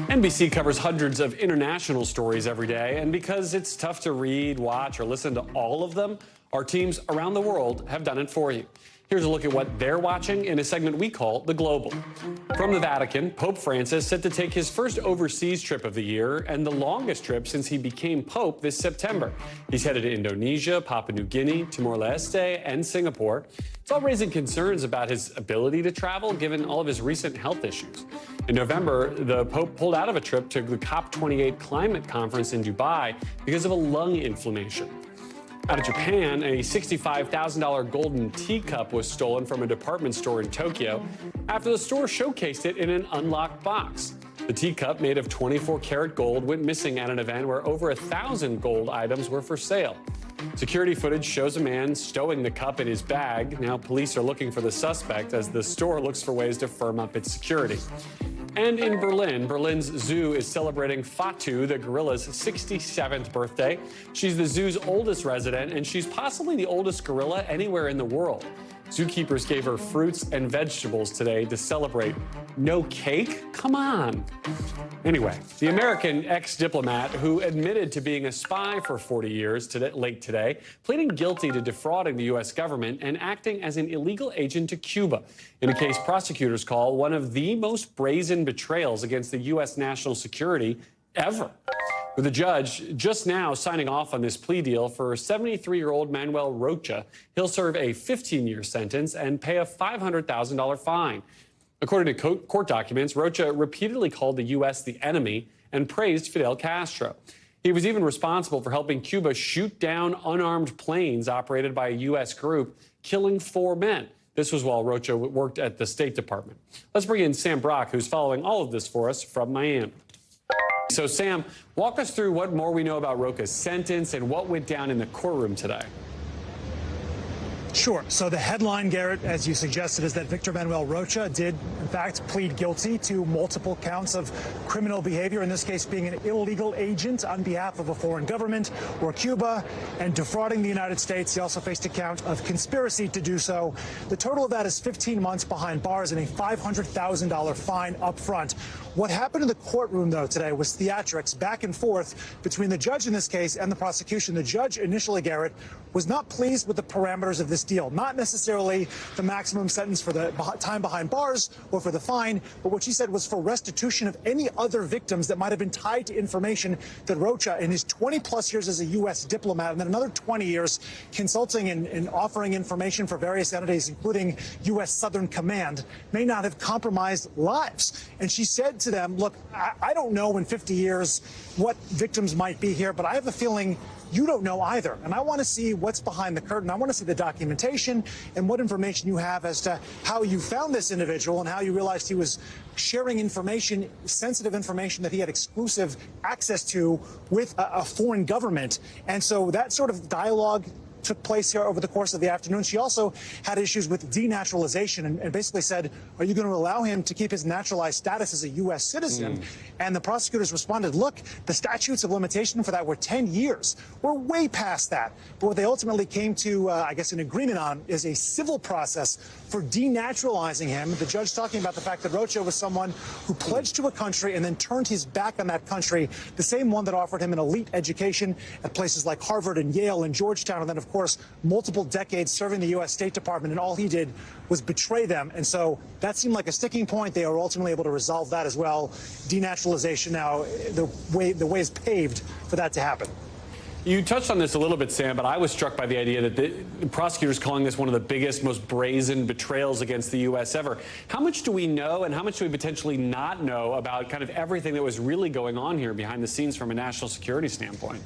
NBC covers hundreds of international stories every day, and because it's tough to read, watch, or listen to all of them, our teams around the world have done it for you. Here's a look at what they're watching in a segment we call The Global. From the Vatican, Pope Francis set to take his first overseas trip of the year and the longest trip since he became Pope this September. He's headed to Indonesia, Papua New Guinea, Timor-Leste, and Singapore. It's all raising concerns about his ability to travel, given all of his recent health issues. In November, the Pope pulled out of a trip to the COP28 climate conference in Dubai because of a lung inflammation. Out of Japan, a $65,000 golden teacup was stolen from a department store in Tokyo after the store showcased it in an unlocked box. The teacup, made of 24-karat gold, went missing at an event where over 1,000 gold items were for sale. Security footage shows a man stowing the cup in his bag. Now police are looking for the suspect as the store looks for ways to firm up its security. And in Berlin, Berlin's zoo is celebrating Fatu, the gorilla's 67th birthday. She's the zoo's oldest resident, and she's possibly the oldest gorilla anywhere in the world. Zookeepers gave her fruits and vegetables today to celebrate. No cake? Come on. Anyway, the American ex-diplomat who admitted to being a spy for 40 years late today, pleading guilty to defrauding the U.S. government and acting as an illegal agent to Cuba, in a case prosecutors call one of the most brazen betrayals against the U.S. national security ever. With the judge just now signing off on this plea deal for 73-year-old Manuel Rocha, he'll serve a 15-year sentence and pay a $500,000 fine. According to court documents, Rocha repeatedly called the U.S. the enemy and praised Fidel Castro. He was even responsible for helping Cuba shoot down unarmed planes operated by a U.S. group, killing 4 men. This was while Rocha worked at the State Department. Let's bring in Sam Brock, who's following all of this for us from Miami. So, Sam, walk us through what more we know about Rocha's sentence and what went down in the courtroom today. Sure. So the headline, Garrett, as you suggested, is that Victor Manuel Rocha did, in fact, plead guilty to multiple counts of criminal behavior, in this case being an illegal agent on behalf of a foreign government or Cuba and defrauding the United States. He also faced a count of conspiracy to do so. The total of that is 15 months behind bars and a $500,000 fine up front. What happened in the courtroom, though, today was theatrics back and forth between the judge in this case and the prosecution. The judge initially, Garrett, was not pleased with the parameters of this deal, not necessarily the maximum sentence for the time behind bars or for the fine, but what she said was for restitution of any other victims that might have been tied to information that Rocha, in his 20-plus years as a U.S. diplomat, and then another 20 years consulting and offering information for various entities, including U.S. Southern Command, may not have compromised lives. And she said to them, look, I don't know in 50 years what victims might be here, but I have a feeling you don't know either. And I want to see what's behind the curtain. I want to see the documentation and what information you have as to how you found this individual and how you realized he was sharing information, sensitive information that he had exclusive access to with a foreign government. And so that sort of dialogue took place here over the course of the afternoon. She also had issues with denaturalization and basically said, are you going to allow him to keep his naturalized status as a U.S. citizen? And the prosecutors responded, look, the statutes of limitation for that were 10 years. We're way past that. But what they ultimately came to, I guess, an agreement on is a civil process for denaturalizing him. The judge talking about the fact that Rocha was someone who pledged to a country and then turned his back on that country, the same one that offered him an elite education at places like Harvard and Yale and Georgetown, and then, of course, multiple decades serving the U.S. State Department, and all he did was betray them. And so that seemed like a sticking point. They were ultimately able to resolve that as well. Denaturalization now, the way is paved for that to happen. You touched on this a little bit, Sam, but I was struck by the idea that the prosecutors calling this one of the biggest, most brazen betrayals against the U.S. ever. How much do we know and how much do we potentially not know about kind of everything that was really going on here behind the scenes from a national security standpoint?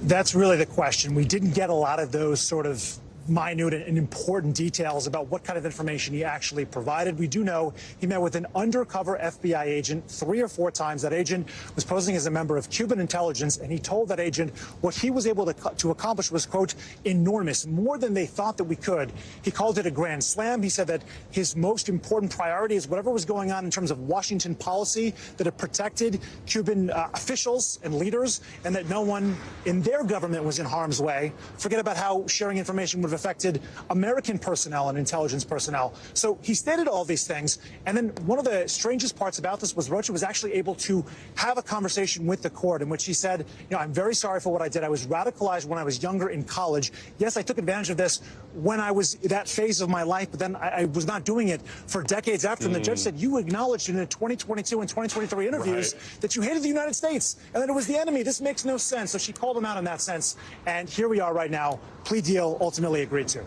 That's really the question. We didn't get a lot of those sort of minute and important details about what kind of information he actually provided. We do know he met with an undercover FBI agent 3 or 4 times. That agent was posing as a member of Cuban intelligence, and he told that agent what he was able to accomplish was, quote, enormous, more than they thought that we could. He called it a grand slam. He said that his most important priority is whatever was going on in terms of Washington policy, that it protected Cuban officials and leaders, and that no one in their government was in harm's way. Forget about how sharing information would have affected American personnel and intelligence personnel. So he stated all these things. And then one of the strangest parts about this was Rocha was actually able to have a conversation with the court in which he said, you know, I'm very sorry for what I did. I was radicalized when I was younger in college. Yes, I took advantage of this when I was that phase of my life, but then I was not doing it for decades after. And the judge said, you acknowledged in the 2022 and 2023 interviews that you hated the United States and that it was the enemy. This makes no sense. So she called him out in that sense. And here we are right now. Plea deal ultimately agreed to.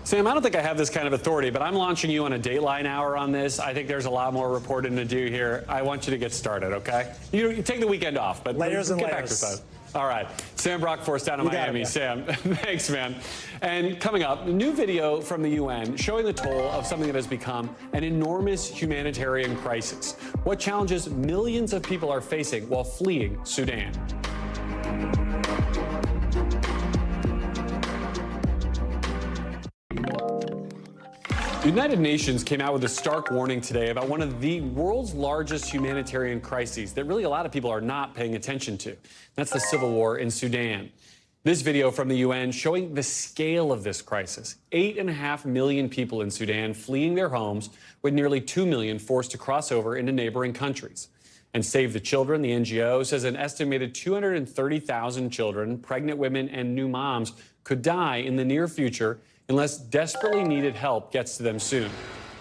Sam, I don't think I have this kind of authority, but I'm launching you on a Dateline hour on this. I think there's a lot more reporting to do here. I want you to get started, okay? You take the weekend off, but layers and get layers. Back to side. All right. Sam Brockforce down in Miami. Sam, thanks, man. And coming up, a new video from the UN showing the toll of something that has become an enormous humanitarian crisis. What challenges millions of people are facing while fleeing Sudan. The United Nations came out with a stark warning today about one of the world's largest humanitarian crises that really a lot of people are not paying attention to. That's the civil war in Sudan. This video from the UN showing the scale of this crisis. 8.5 million people in Sudan fleeing their homes, with nearly 2 million forced to cross over into neighboring countries. And Save the Children, the NGO, says an estimated 230,000 children, pregnant women, and new moms could die in the near future unless desperately needed help gets to them soon.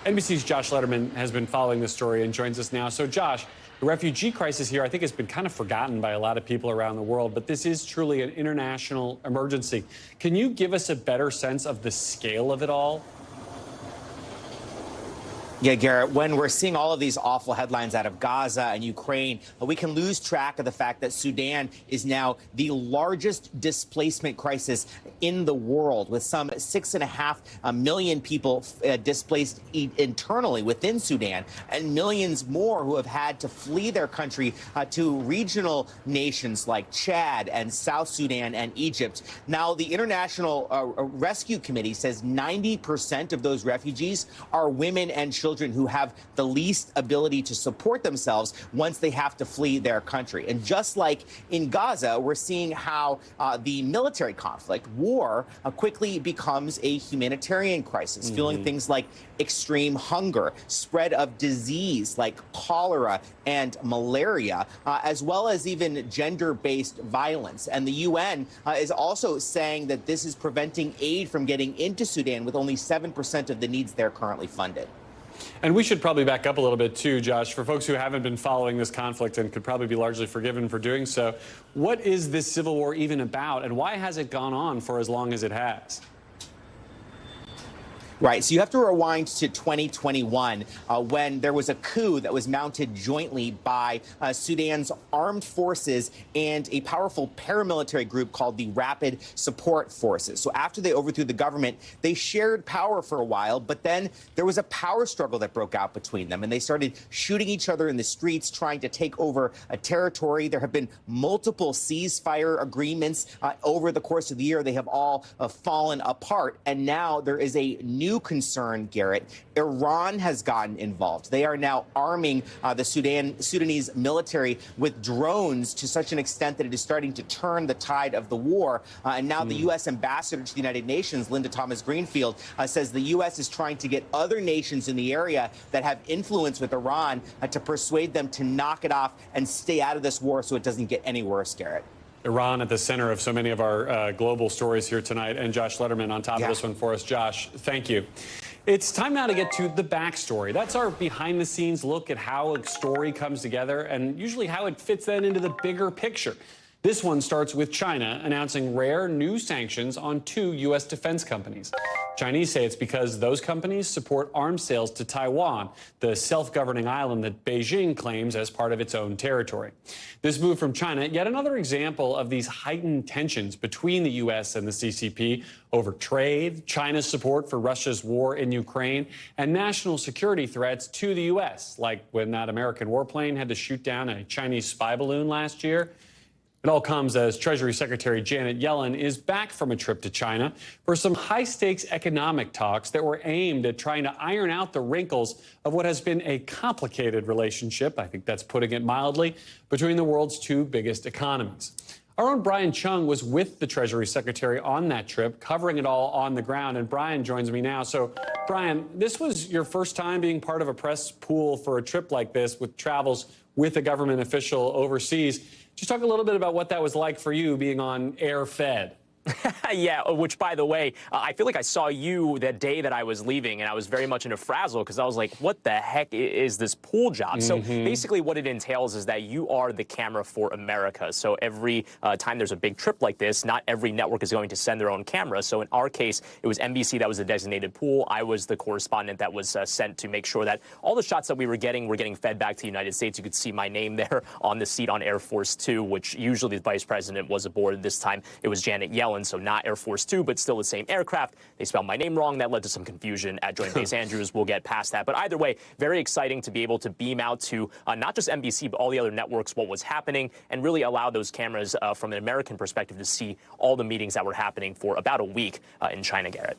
NBC's Josh Letterman has been following this story and joins us now. So, Josh, the refugee crisis here, I think, has been kind of forgotten by a lot of people around the world, but this is truly an international emergency. Can you give us a better sense of the scale of it all? Yeah, Garrett, when we're seeing all of these awful headlines out of Gaza and Ukraine, we can lose track of the fact that Sudan is now the largest displacement crisis in the world, with some 6.5 million people displaced internally within Sudan, and millions more who have had to flee their country to regional nations like Chad and South Sudan and Egypt. Now, the International Rescue Committee says 90% of those refugees are women and children who have the least ability to support themselves once they have to flee their country. And just like in Gaza, we're seeing how the military conflict, war, quickly becomes a humanitarian crisis, fueling things like extreme hunger, spread of disease like cholera and malaria, as well as even gender-based violence. And the UN is also saying that this is preventing aid from getting into Sudan, with only 7% of the needs there currently funded. And we should probably back up a little bit, too, Josh, for folks who haven't been following this conflict and could probably be largely forgiven for doing so. What is this civil war even about, and why has it gone on for as long as it has? Right. So you have to rewind to 2021 when there was a coup that was mounted jointly by Sudan's armed forces and a powerful paramilitary group called the Rapid Support Forces. So after they overthrew the government, they shared power for a while, but then there was a power struggle that broke out between them, and they started shooting each other in the streets, trying to take over a territory. There have been multiple ceasefire agreements over the course of the year. They have all fallen apart, and now there is a new concern, Garrett. Iran has gotten involved. They are now arming the Sudanese military with drones to such an extent that it is starting to turn the tide of the war. And now the U.S. ambassador to the United Nations, Linda Thomas-Greenfield, says the U.S. is trying to get other nations in the area that have influence with Iran to persuade them to knock it off and stay out of this war so it doesn't get any worse, Garrett. Iran at the center of so many of our global stories here tonight, and Josh Letterman on top of this one for us. Josh, thank you. It's time now to get to the backstory. That's our behind-the-scenes look at how a story comes together and usually how it fits then into the bigger picture. This one starts with China announcing rare new sanctions on 2 U.S. defense companies. Chinese say it's because those companies support arms sales to Taiwan, the self-governing island that Beijing claims as part of its own territory. This move from China, yet another example of these heightened tensions between the U.S. and the CCP over trade, China's support for Russia's war in Ukraine, and national security threats to the U.S., like when that American warplane had to shoot down a Chinese spy balloon last year. It all comes as Treasury Secretary Janet Yellen is back from a trip to China for some high-stakes economic talks that were aimed at trying to iron out the wrinkles of what has been a complicated relationship, I think that's putting it mildly, between the world's two biggest economies. Our own Brian Chung was with the Treasury Secretary on that trip, covering it all on the ground, and Brian joins me now. So, Brian, this was your first time being part of a press pool for a trip like this with travels with a government official overseas. Just talk a little bit about what that was like for you being on air fed. Yeah, which, by the way, I feel like I saw you that day that I was leaving, and I was very much in a frazzle because I was like, what the heck is this pool job? So basically what it entails is that you are the camera for America. So every time there's a big trip like this, not every network is going to send their own camera. So in our case, it was NBC that was the designated pool. I was the correspondent that was sent to make sure that all the shots that we were getting fed back to the United States. You could see my name there on the seat on Air Force 2, which usually the vice president was aboard. This time it was Janet Yellen. So not Air Force 2, but still the same aircraft. They spelled my name wrong. That led to some confusion at Joint Base Andrews. We'll get past that. But either way, very exciting to be able to beam out to not just NBC, but all the other networks, what was happening, and really allow those cameras from an American perspective to see all the meetings that were happening for about a week in China, Garrett.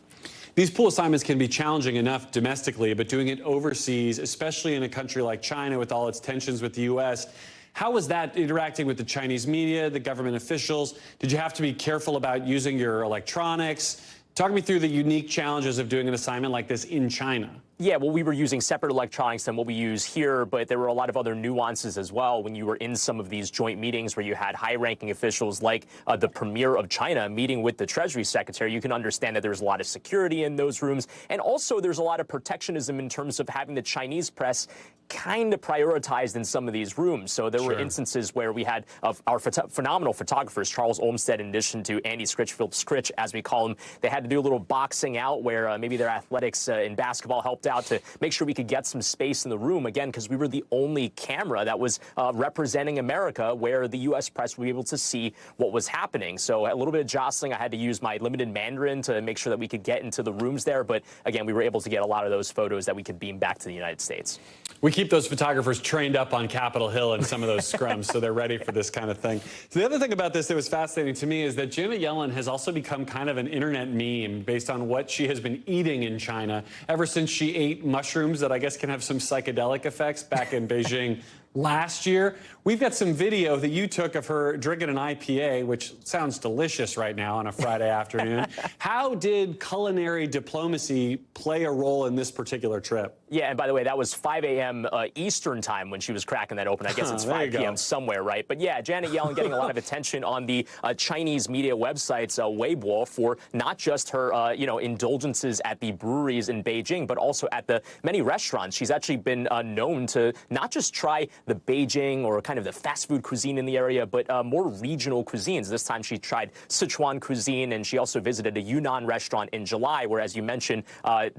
These pool assignments can be challenging enough domestically, but doing it overseas, especially in a country like China with all its tensions with the U.S., how was that interacting with the Chinese media, the government officials? Did you have to be careful about using your electronics? Talk me through the unique challenges of doing an assignment like this in China. Yeah, well, we were using separate electronics than what we use here, but there were a lot of other nuances as well when you were in some of these joint meetings where you had high-ranking officials like the Premier of China meeting with the Treasury Secretary. You can understand that there's a lot of security in those rooms, and also there's a lot of protectionism in terms of having the Chinese press kind of prioritized in some of these rooms. So there were instances where we had our phenomenal photographers, Charles Olmsted, in addition to Andy Scritchfield, as we call him, they had to do a little boxing out where maybe their athletics in basketball helped out to make sure we could get some space in the room, again, because we were the only camera that was representing America where the U.S. press would be able to see what was happening. So a little bit of jostling. I had to use my limited Mandarin to make sure that we could get into the rooms there. But again, we were able to get a lot of those photos that we could beam back to the United States. We keep those photographers trained up on Capitol Hill in some of those scrums, so they're ready for this kind of thing. So the other thing about this that was fascinating to me is that Janet Yellen has also become kind of an internet meme based on what she has been eating in China ever since she ate mushrooms that I guess can have some psychedelic effects back in Beijing last year. We've got some video that you took of her drinking an IPA, which sounds delicious right now on a Friday afternoon. How did culinary diplomacy play a role in this particular trip? Yeah, and by the way, that was 5 a.m. Eastern time when she was cracking that open. I guess it's 5 p.m. somewhere, right? But yeah, Janet Yellen getting a lot of attention on the Chinese media websites, Weibo, for not just her, indulgences at the breweries in Beijing, but also at the many restaurants. She's actually been known to not just try the Beijing or kind of the fast food cuisine in the area, but more regional cuisines. This time she tried Sichuan cuisine, and she also visited a Yunnan restaurant in July, where, as you mentioned,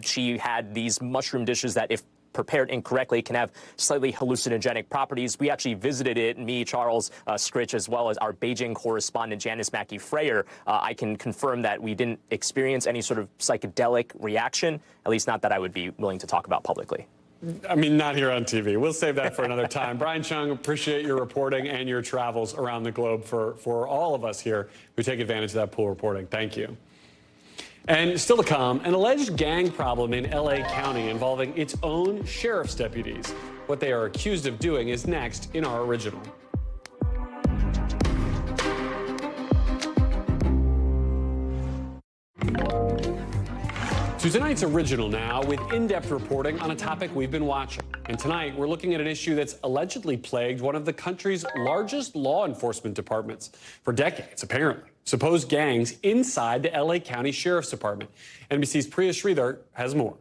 she had these mushroom dishes that, if prepared incorrectly, can have slightly hallucinogenic properties. We actually visited it, me, Charles Scritch, as well as our Beijing correspondent, Janice Mackey-Freyer. I can confirm that we didn't experience any sort of psychedelic reaction, at least not that I would be willing to talk about publicly. I mean, not here on TV. We'll save that for another time. Brian Chung, appreciate your reporting and your travels around the globe for all of us here who take advantage of that pool reporting. Thank you. And still to come, an alleged gang problem in L.A. County involving its own sheriff's deputies. What they are accused of doing is next in our original. To tonight's original now, with in-depth reporting on a topic we've been watching. And tonight, we're looking at an issue that's allegedly plagued one of the country's largest law enforcement departments for decades, apparently. Supposed gangs inside the LA County Sheriff's Department. NBC's Priya Sridhar has more.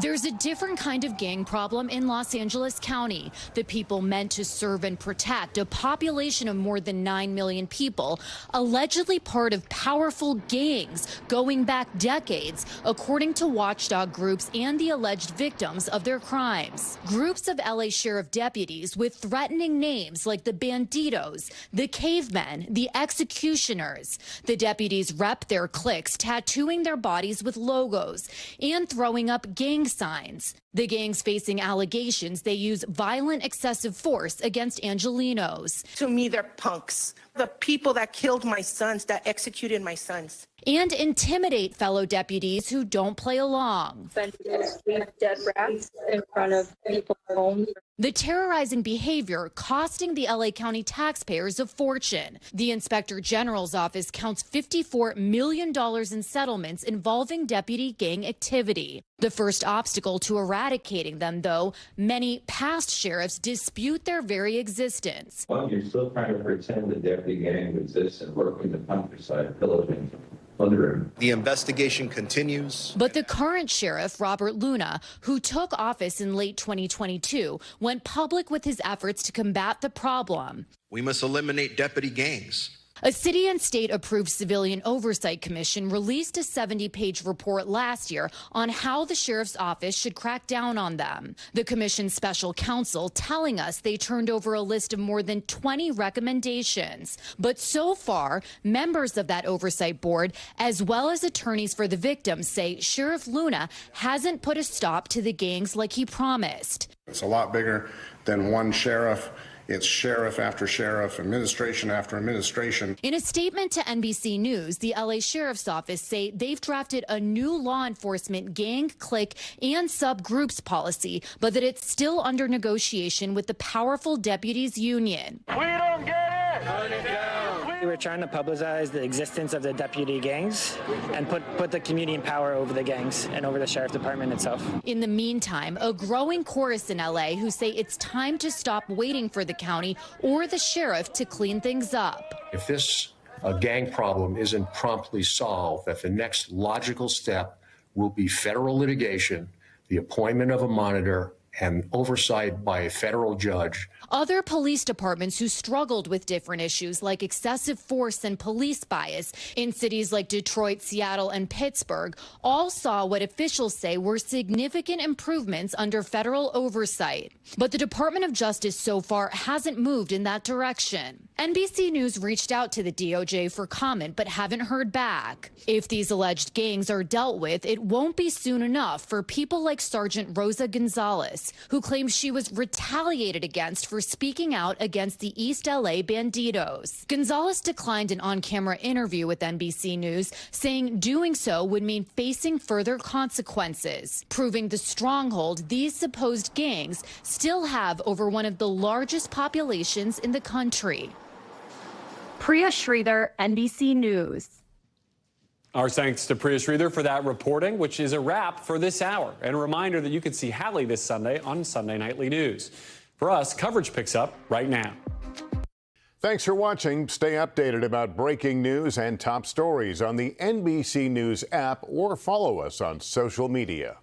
There's a different kind of gang problem in Los Angeles County. The people meant to serve and protect a population of more than 9 million people, allegedly part of powerful gangs going back decades, according to watchdog groups and the alleged victims of their crimes. Groups of LA sheriff deputies with threatening names like the Banditos, the Cavemen, the Executioners. The deputies rep their cliques, tattooing their bodies with logos and throwing up gang signs. The gangs facing allegations they use violent excessive force against Angelenos. To me, they're punks. The people that killed my sons, that executed my sons. And intimidate fellow deputies who don't play along. Dead rats in front of people's homes. The terrorizing behavior costing the LA County taxpayers a fortune. The Inspector General's office counts $54 million in settlements involving deputy gang activity. The first obstacle to eradicating them, though, many past sheriffs dispute their very existence. Well, you're still trying to pretend the deputy gang exists and work in the countryside, pillaging, plundering. The investigation continues. But the current sheriff, Robert Luna, who took office in late 2022, went public with his efforts to combat the problem. We must eliminate deputy gangs. A city and state-approved civilian oversight commission released a 70-page report last year on how the sheriff's office should crack down on them. The commission's special counsel telling us they turned over a list of more than 20 recommendations. But so far, members of that oversight board, as well as attorneys for the victims, say Sheriff Luna hasn't put a stop to the gangs like he promised. It's a lot bigger than one sheriff. It's sheriff after sheriff, administration after administration. In a statement to NBC News, the LA Sheriff's Office say they've drafted a new law enforcement gang, clique, and subgroups policy, but that it's still under negotiation with the powerful deputies union. We don't get it! Turn it down. We were trying to publicize the existence of the deputy gangs and put the community in power over the gangs and over the sheriff department itself. In the meantime, a growing chorus in LA who say it's time to stop waiting for the county or the sheriff to clean things up. If this gang problem isn't promptly solved, that the next logical step will be federal litigation, the appointment of a monitor, and oversight by a federal judge. Other police departments who struggled with different issues like excessive force and police bias in cities like Detroit, Seattle, and Pittsburgh all saw what officials say were significant improvements under federal oversight. But the Department of Justice so far hasn't moved in that direction. NBC News reached out to the DOJ for comment but haven't heard back. If these alleged gangs are dealt with, it won't be soon enough for people like Sergeant Rosa Gonzalez, who claims she was retaliated against for speaking out against the East LA Banditos. Gonzalez declined an on-camera interview with NBC News, saying doing so would mean facing further consequences, proving the stronghold these supposed gangs still have over one of the largest populations in the country. Priya Sridhar, NBC News. Our thanks to Priya Sridhar for that reporting, which is a wrap for this hour. And a reminder that you can see Hallie this Sunday on Sunday Nightly News. For us, coverage picks up right now. Thanks for watching. Stay updated about breaking news and top stories on the NBC News app or follow us on social media.